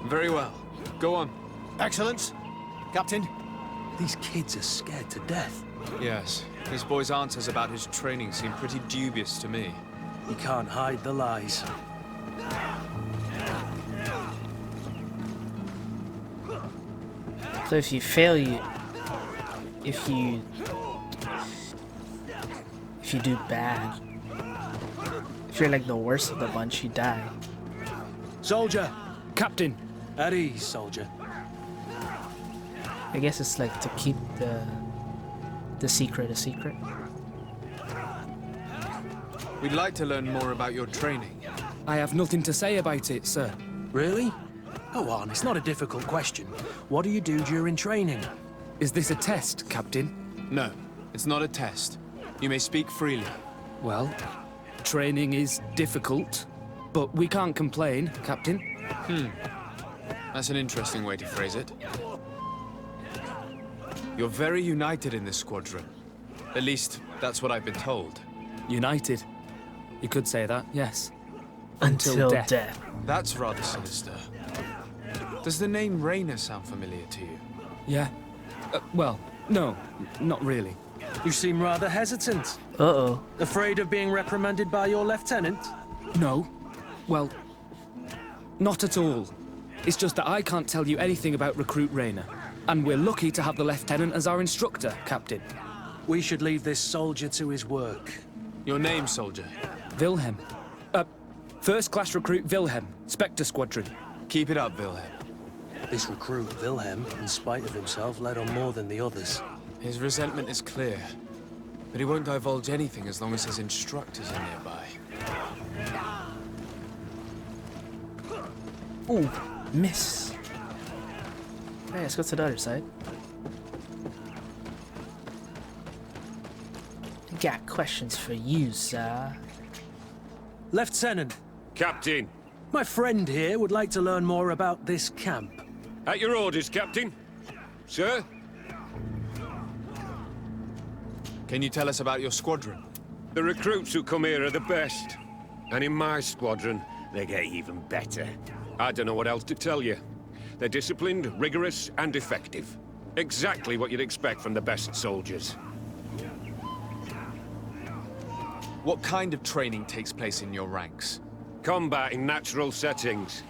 Speaker 1: Very well. Go on.
Speaker 3: Excellence. Captain.
Speaker 13: These kids are scared to death.
Speaker 1: Yes. This boy's answers about his training seem pretty dubious to me.
Speaker 13: He can't hide the lies.
Speaker 9: So if you fail, if you do bad, if you're like the worst of the bunch, you die.
Speaker 13: Soldier! Captain! At ease, soldier.
Speaker 9: I guess it's like to keep the secret a secret.
Speaker 1: We'd like to learn more about your training.
Speaker 17: I have nothing to say about it, sir.
Speaker 13: Really? Go on, it's not a difficult question. What do you do during training?
Speaker 17: Is this a test, Captain?
Speaker 1: No, it's not a test. You may speak freely.
Speaker 17: Well, training is difficult, but we can't complain, Captain.
Speaker 1: That's an interesting way to phrase it. You're very united in this squadron. At least, that's what I've been told.
Speaker 17: United. You could say that, yes.
Speaker 9: Until death.
Speaker 1: That's rather sinister. Does the name Raynor sound familiar to you?
Speaker 17: Yeah. Well, no, not really.
Speaker 13: You seem rather hesitant.
Speaker 9: Uh-oh.
Speaker 13: Afraid of being reprimanded by your lieutenant?
Speaker 17: No. Well, not at all. It's just that I can't tell you anything about Recruit Raynor. And we're lucky to have the lieutenant as our instructor, Captain.
Speaker 13: We should leave this soldier to his work.
Speaker 1: Your name, soldier?
Speaker 17: Wilhelm. First-class recruit Wilhelm, Spectre Squadron.
Speaker 1: Keep it up, Wilhelm.
Speaker 13: This recruit, Wilhelm, in spite of himself, led on more than the others.
Speaker 1: His resentment is clear, but he won't divulge anything as long as his instructors are nearby.
Speaker 9: Ooh, miss. Hey, let's go to the other side. I got questions for you, sir.
Speaker 13: Lieutenant.
Speaker 7: Captain.
Speaker 13: My friend here would like to learn more about this camp.
Speaker 7: At your orders, Captain. Sir?
Speaker 1: Can you tell us about your squadron?
Speaker 7: The recruits who come here are the best. And in my squadron, they get even better. I don't know what else to tell you. They're disciplined, rigorous, and effective. Exactly what you'd expect from the best soldiers.
Speaker 1: What kind of training takes place in your ranks?
Speaker 7: Combat in natural settings.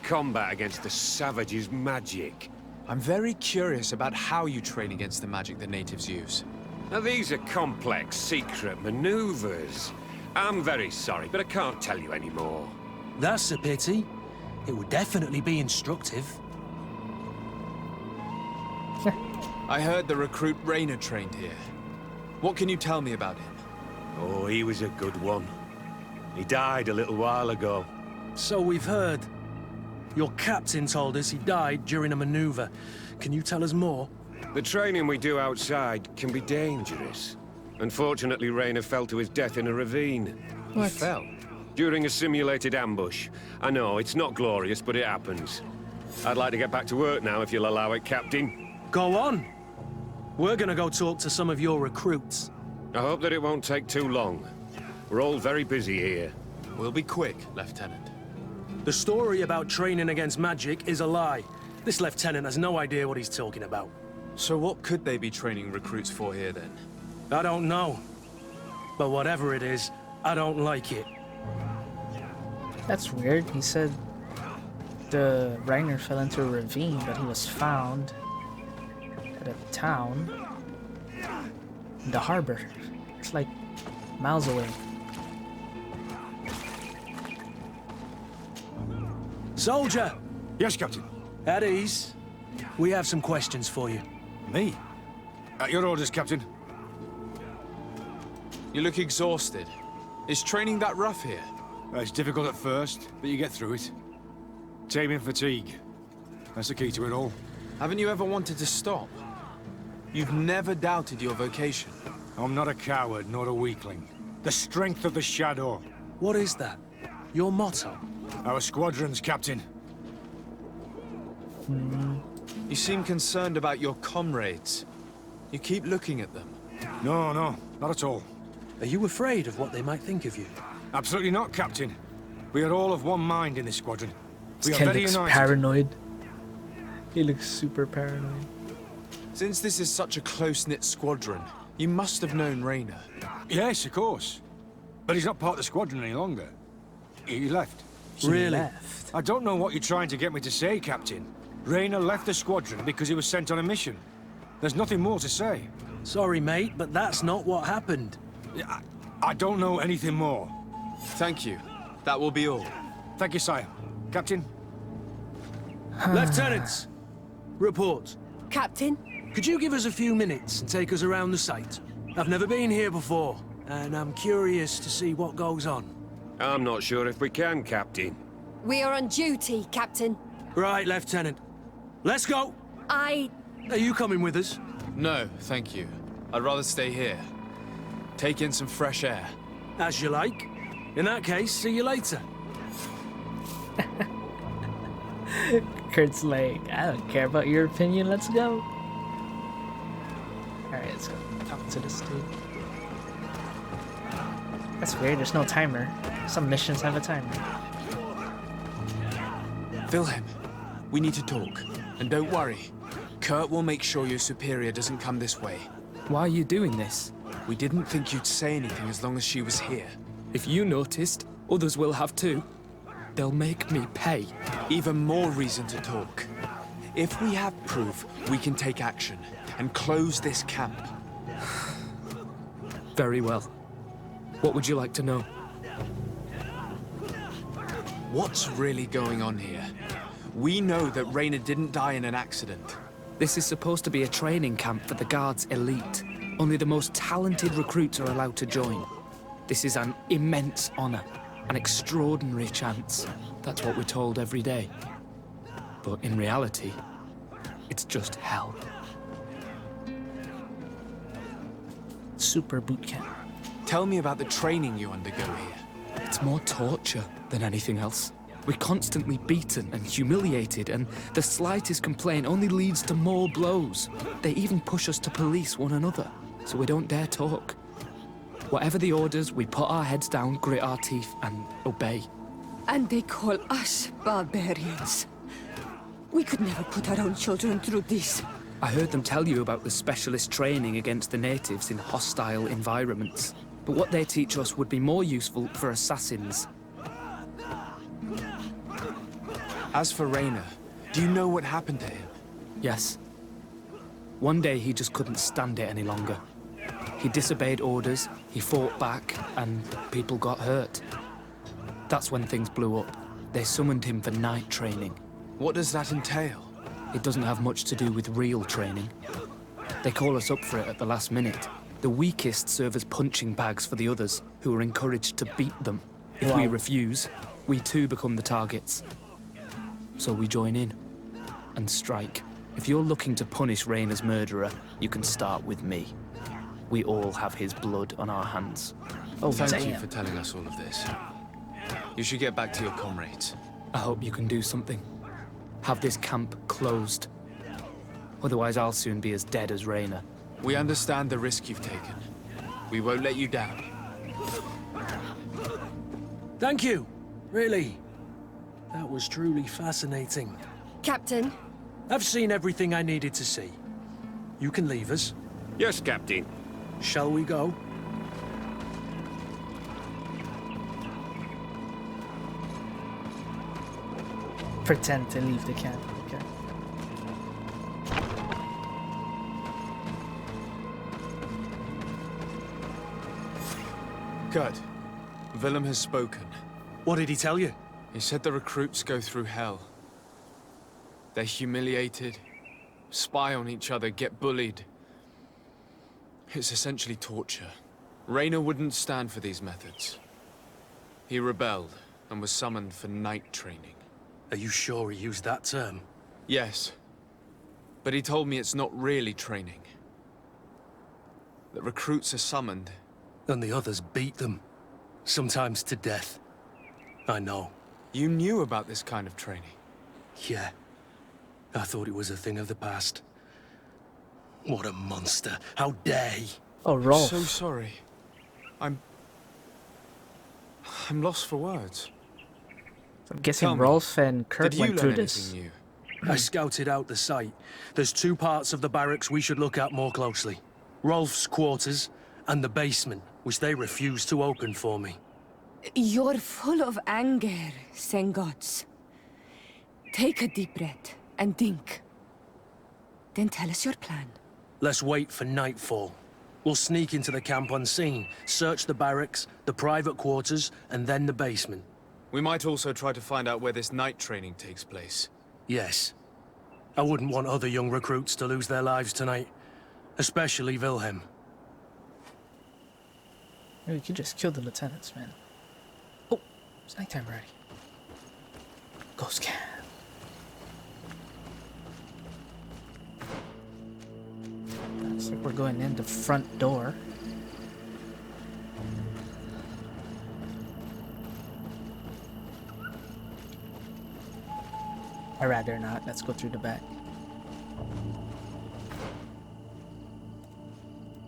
Speaker 7: Combat against the savages' magic.
Speaker 1: I'm very curious about how you train against the magic the natives use.
Speaker 7: Now these are complex, secret maneuvers. I'm very sorry, but I can't tell you anymore.
Speaker 13: That's a pity. It would definitely be instructive.
Speaker 1: I heard the recruit Raynor trained here. What can you tell me about him?
Speaker 7: Oh, he was a good one. He died a little while ago.
Speaker 13: So we've heard. Your captain told us he died during a maneuver. Can you tell us more?
Speaker 7: The training we do outside can be dangerous. Unfortunately, Raynor fell to his death in a ravine.
Speaker 1: He fell?
Speaker 15: During a simulated ambush. I know, it's not glorious, but it happens. I'd like to get back to work now, if you'll allow it, Captain.
Speaker 13: Go on. We're gonna go talk to some of your recruits.
Speaker 15: I hope that it won't take too long. We're all very busy here.
Speaker 1: We'll be quick, Lieutenant.
Speaker 13: The story about training against magic is a lie. This lieutenant has no idea what he's talking about.
Speaker 1: So what could they be training recruits for here, then?
Speaker 13: I don't know. But whatever it is, I don't like it.
Speaker 9: That's weird. He said the Reiner fell into a ravine, but he was found at a town in the harbor. It's like miles away.
Speaker 13: Soldier!
Speaker 10: Yes, Captain.
Speaker 13: At ease. We have some questions for you.
Speaker 10: Me? At your orders, Captain.
Speaker 1: You look exhausted. Is training that rough here?
Speaker 10: It's difficult at first, but you get through it. Taming fatigue. That's the key to it all.
Speaker 1: Haven't you ever wanted to stop? You've never doubted your vocation.
Speaker 10: I'm not a coward, nor a weakling. The strength of the Shadow.
Speaker 13: What is that? Your motto?
Speaker 10: Our squadron's, Captain.
Speaker 1: You seem concerned about your comrades. You keep looking at them.
Speaker 10: No, not at all.
Speaker 13: Are you afraid of what they might think of you?
Speaker 10: Absolutely not, Captain. We are all of one mind in this squadron. We are
Speaker 9: This kid
Speaker 10: very
Speaker 9: looks
Speaker 10: united.
Speaker 9: paranoid. He looks super paranoid.
Speaker 1: Since this is such a close-knit squadron, you must have known Rainer.
Speaker 10: Yes, of course. But he's not part of the squadron any longer. He left.
Speaker 13: Really?
Speaker 10: I don't know what you're trying to get me to say, Captain. Rainer left the squadron because he was sent on a mission. There's nothing more to say.
Speaker 13: Sorry, mate, but that's not what happened.
Speaker 10: I don't know anything more.
Speaker 1: Thank you. That will be all.
Speaker 10: Thank you, sire. Captain?
Speaker 13: Lieutenants! Report.
Speaker 14: Captain?
Speaker 13: Could you give us a few minutes and take us around the site? I've never been here before, and I'm curious to see what goes on.
Speaker 15: I'm not sure if we can, Captain.
Speaker 14: We are on duty, Captain.
Speaker 13: Right, Lieutenant. Let's go! Are you coming with us?
Speaker 1: No, thank you. I'd rather stay here. Take in some fresh air.
Speaker 13: As you like. In that case, see you later.
Speaker 9: Kurt's like, I don't care about your opinion, let's go. Alright, let's go talk to this dude. That's weird, there's no timer. Some missions have a timer.
Speaker 1: Wilhelm, we need to talk. And don't worry. Kurt will make sure your superior doesn't come this way.
Speaker 17: Why are you doing this?
Speaker 1: We didn't think you'd say anything as long as she was here.
Speaker 17: If you noticed, others will have too. They'll make me pay.
Speaker 1: Even more reason to talk. If we have proof, we can take action and close this camp.
Speaker 17: Very well. What would you like to know?
Speaker 1: What's really going on here? We know that Rainer didn't die in an accident.
Speaker 17: This is supposed to be a training camp for the Guard's elite. Only the most talented recruits are allowed to join. This is an immense honor, an extraordinary chance. That's what we're told every day. But in reality, it's just hell.
Speaker 9: Super boot camp.
Speaker 1: Tell me about the training you undergo here.
Speaker 17: It's more torture than anything else. We're constantly beaten and humiliated, and the slightest complaint only leads to more blows. They even push us to police one another, so we don't dare talk. Whatever the orders, we put our heads down, grit our teeth, and obey.
Speaker 16: And they call us barbarians. We could never put our own children through this.
Speaker 17: I heard them tell you about the specialist training against the natives in hostile environments. But what they teach us would be more useful for assassins.
Speaker 1: As for Rainer, do you know what happened to him?
Speaker 17: Yes. One day he just couldn't stand it any longer. He disobeyed orders, he fought back, and people got hurt. That's when things blew up. They summoned him for night training.
Speaker 1: What does that entail?
Speaker 17: It doesn't have much to do with real training. They call us up for it at the last minute. The weakest serve as punching bags for the others, who are encouraged to beat them. If we refuse, we too become the targets. So we join in and strike. If you're looking to punish Rainer's murderer, you can start with me. We all have his blood on our hands.
Speaker 1: Oh, thank you for telling us all of this. You should get back to your comrades.
Speaker 17: I hope you can do something. Have this camp closed. Otherwise, I'll soon be as dead as Raina.
Speaker 1: We understand the risk you've taken. We won't let you down.
Speaker 13: Thank you. Really. That was truly fascinating.
Speaker 14: Captain.
Speaker 13: I've seen everything I needed to see. You can leave us.
Speaker 15: Yes, Captain.
Speaker 13: Shall we go?
Speaker 9: Pretend to leave the camp. Okay.
Speaker 1: Good. Willem has spoken.
Speaker 13: What did he tell you?
Speaker 1: He said the recruits go through hell. They're humiliated, spy on each other, get bullied. It's essentially torture. Raina wouldn't stand for these methods. He rebelled and was summoned for night training.
Speaker 13: Are you sure he used that term?
Speaker 1: Yes. But he told me it's not really training. The recruits are summoned.
Speaker 13: And the others beat them. Sometimes to death. I know.
Speaker 1: You knew about this kind of training?
Speaker 13: Yeah. I thought it was a thing of the past. What a monster. How dare he?
Speaker 9: Oh, Rolf.
Speaker 1: I'm so sorry. I'm lost for words.
Speaker 9: I'm guessing Rolf and Kurt went through this.
Speaker 1: New?
Speaker 13: I scouted out the site. There's 2 parts of the barracks we should look at more closely. Rolf's quarters and the basement, which they refused to open for me.
Speaker 16: You're full of anger, Sengots. Take a deep breath and think. Then tell us your plan.
Speaker 13: Let's wait for nightfall. We'll sneak into the camp unseen, search the barracks, the private quarters, and then the basement.
Speaker 1: We might also try to find out where this night training takes place.
Speaker 13: Yes. I wouldn't want other young recruits to lose their lives tonight. Especially Wilhelm.
Speaker 9: We could just kill the lieutenants, man. Oh, it's nighttime already. Ghost cam. Looks like we're going in the front door. I'd rather not. Let's go through the back.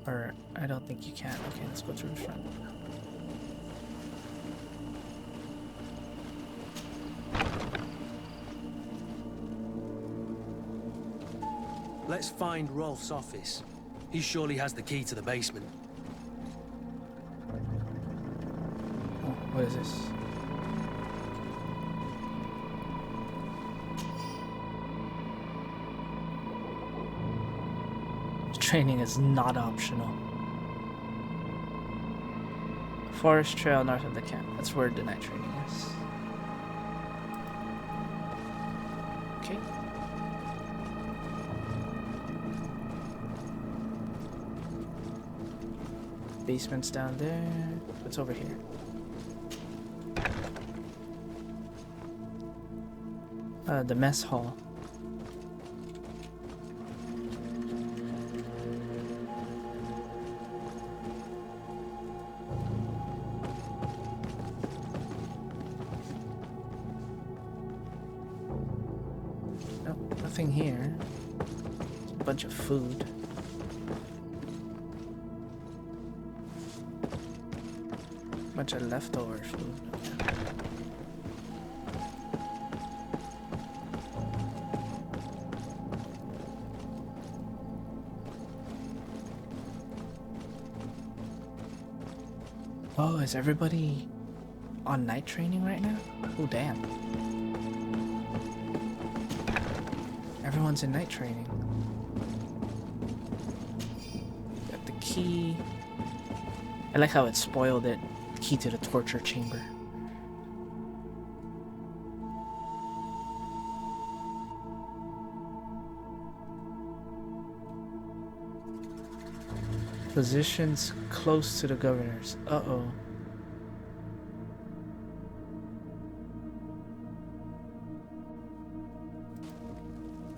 Speaker 9: Or, I don't think you can. Okay, let's go through the front.
Speaker 13: Let's find Rolf's office. He surely has the key to the basement.
Speaker 9: Oh, what is this? Training is not optional. Forest trail north of the camp. That's where the night training is. Okay. Basement's down there. What's over here? The mess hall. Nothing here. A bunch of food. Bunch of leftover food. Oh, is everybody on night training right now? Oh, damn. Everyone's in night training. Got the key. I like how it spoiled it. Key to the torture chamber. Positions close to the governors. Uh-oh.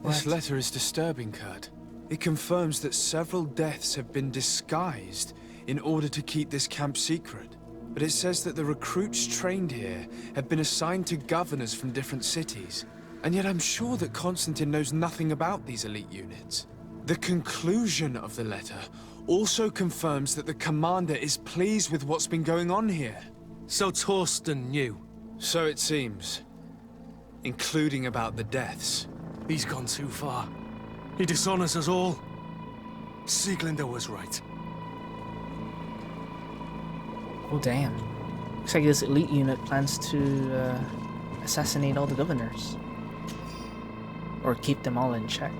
Speaker 1: This letter is disturbing, Kurt. It confirms that several deaths have been disguised in order to keep this camp secret. But it says that the recruits trained here have been assigned to governors from different cities. And yet I'm sure that Constantine knows nothing about these elite units. The conclusion of the letter also confirms that the commander is pleased with what's been going on here.
Speaker 13: So Torsten knew?
Speaker 1: So it seems. Including about the deaths.
Speaker 13: He's gone too far. He dishonors us all. Sieglinder was right.
Speaker 9: Oh damn. Looks like this elite unit plans to assassinate all the governors. Or keep them all in check.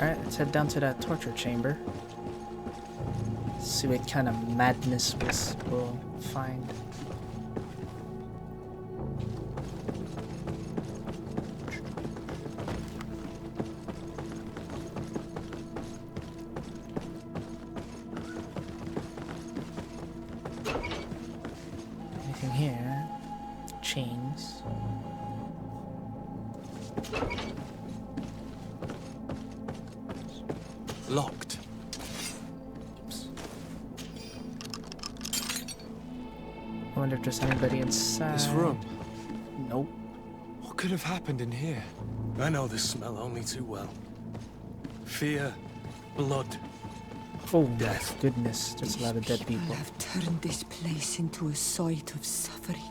Speaker 9: Alright, let's head down to that torture chamber. See what kind of madness we'll find. Anything here? Chains.
Speaker 1: Locked.
Speaker 9: I wonder if there's anybody inside.
Speaker 1: This room?
Speaker 9: Nope.
Speaker 1: What could have happened in here?
Speaker 13: I know this smell only too well. Fear, blood,
Speaker 9: oh
Speaker 13: death.
Speaker 9: My goodness, there's a lot of dead people.
Speaker 16: Have turned this place into a site of suffering.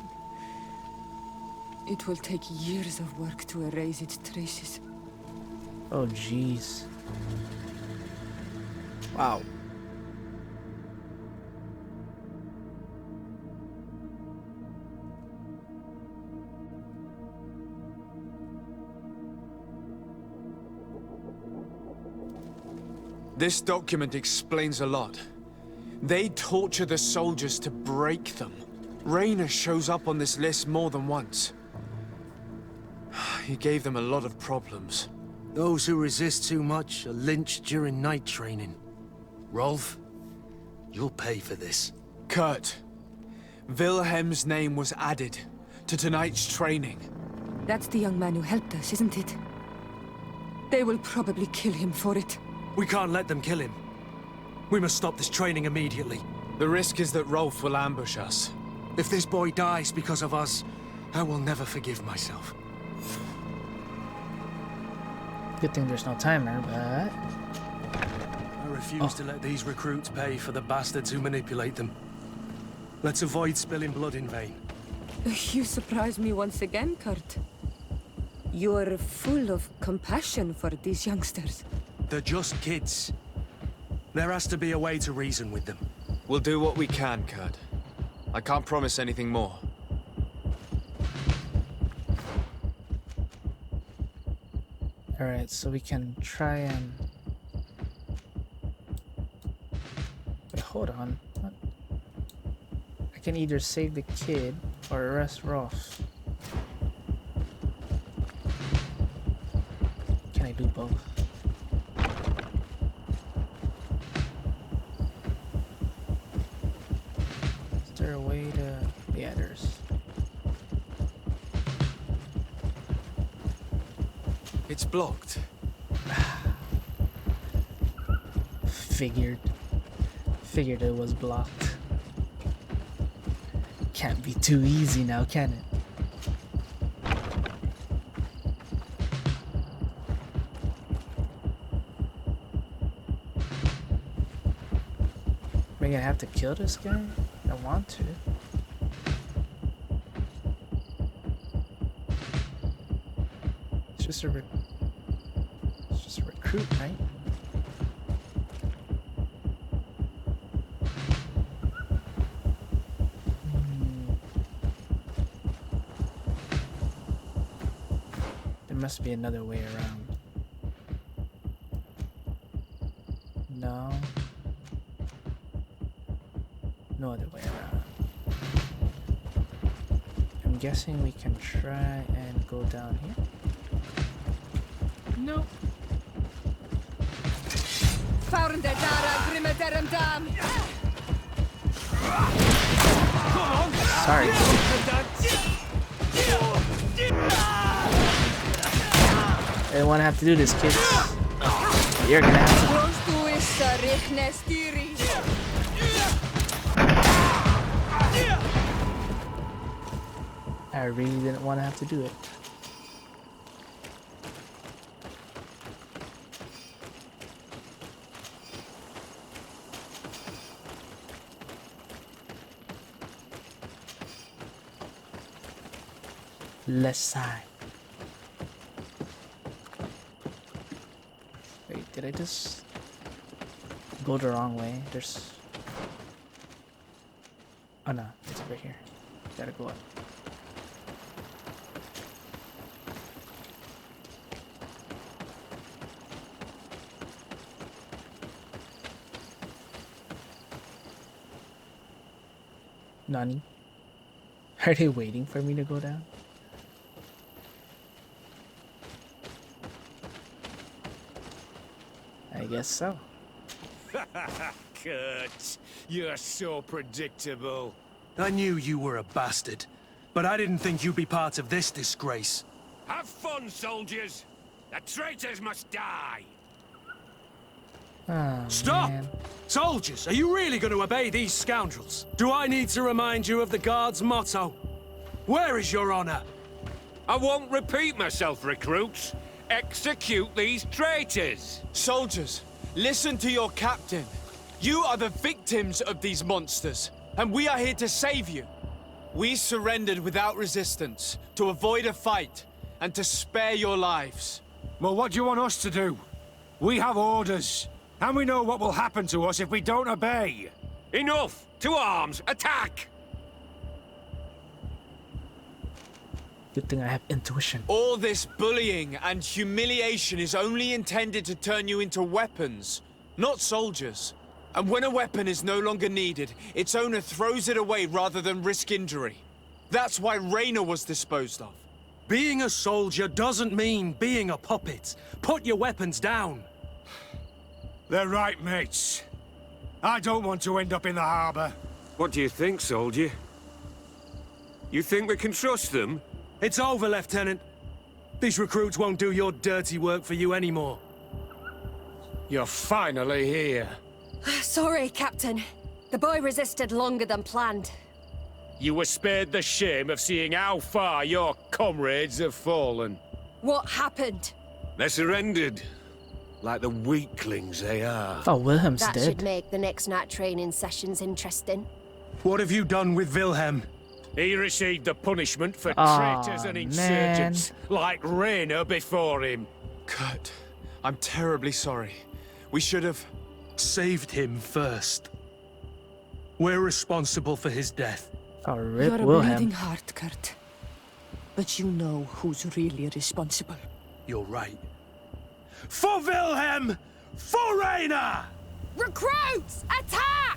Speaker 16: It will take years of work to erase its traces.
Speaker 9: Oh jeez. Wow.
Speaker 1: This document explains a lot. They torture the soldiers to break them. Raynor shows up on this list more than once. He gave them a lot of problems.
Speaker 13: Those who resist too much are lynched during night training. Rolf, you'll pay for this.
Speaker 1: Kurt, Wilhelm's name was added to tonight's training.
Speaker 16: That's the young man who helped us, isn't it? They will probably kill him for it.
Speaker 13: We can't let them kill him. We must stop this training immediately.
Speaker 1: The risk is that Rolf will ambush us.
Speaker 13: If this boy dies because of us, I will never forgive myself.
Speaker 9: Good thing there's no timer, but...
Speaker 13: I refuse to let these recruits pay for the bastards who manipulate them. Let's avoid spilling blood in vain.
Speaker 16: You surprise me once again, Kurt. You're full of compassion for these youngsters.
Speaker 13: They're just kids. There has to be a way to reason with them.
Speaker 1: We'll do what we can, Kurt. I can't promise anything more.
Speaker 9: Alright, so we can try and... Wait, hold on. What? I can either save the kid or arrest Rolf. Can I do both? Is there a way to... Yeah, there's...
Speaker 1: It's blocked.
Speaker 9: Figured it was blocked. Can't be too easy now, can it? Am I gonna have to kill this guy? I want to. It's just a recruit, right? There must be another way around. No. No other way around. I'm guessing we can try and go down here. No.
Speaker 16: Found the Dara Grimaderum Dam.
Speaker 9: Sorry. I didn't want to have to do this, kids. You're gonna have to. I really didn't want to have to do it. Left side. Wait, did I just go the wrong way? There's... Oh no, it's over here. Gotta go up. Nani? Are they waiting for me to go down? I guess so.
Speaker 15: Kurt, you're so predictable.
Speaker 13: I knew you were a bastard, but I didn't think you'd be part of this disgrace.
Speaker 15: Have fun, soldiers! The traitors must die!
Speaker 9: Oh,
Speaker 13: Stop!
Speaker 9: man.
Speaker 13: Soldiers, are you really going to obey these scoundrels? Do I need to remind you of the Guard's motto? Where is your honor?
Speaker 15: I won't repeat myself, recruits. Execute these traitors!
Speaker 1: Soldiers, listen to your captain. You are the victims of these monsters, and we are here to save you. We surrendered without resistance, to avoid a fight, and to spare your lives.
Speaker 10: Well, what do you want us to do? We have orders, and we know what will happen to us if we don't obey.
Speaker 15: Enough! To arms! Attack!
Speaker 9: Good thing I have intuition.
Speaker 1: All this bullying and humiliation is only intended to turn you into weapons, not soldiers. And when a weapon is no longer needed, its owner throws it away rather than risk injury. That's why Raina was disposed of.
Speaker 13: Being a soldier doesn't mean being a puppet. Put your weapons down.
Speaker 10: They're right, mates. I don't want to end up in the harbor.
Speaker 15: What do you think, soldier? You think we can trust them?
Speaker 13: It's over, Lieutenant. These recruits won't do your dirty work for you anymore.
Speaker 15: You're finally here.
Speaker 14: Sorry, Captain. The boy resisted longer than planned.
Speaker 15: You were spared the shame of seeing how far your comrades have fallen.
Speaker 14: What happened?
Speaker 15: They surrendered. Like the weaklings they are.
Speaker 9: Oh, Wilhelm's
Speaker 14: That
Speaker 9: dead.
Speaker 14: should make the next night training sessions interesting.
Speaker 13: What have you done with Wilhelm?
Speaker 15: He received the punishment for
Speaker 9: Aw,
Speaker 15: traitors and insurgents,
Speaker 9: man.
Speaker 15: like Raina before him.
Speaker 1: Kurt, I'm terribly sorry. We should have...
Speaker 13: Saved him first. We're responsible for his death.
Speaker 9: Oh, rip
Speaker 16: You're a
Speaker 9: Wilhelm.
Speaker 16: bleeding heart, Kurt. But you know who's really responsible.
Speaker 13: You're right. For Wilhelm! For Raina!
Speaker 14: Recruits! Attack!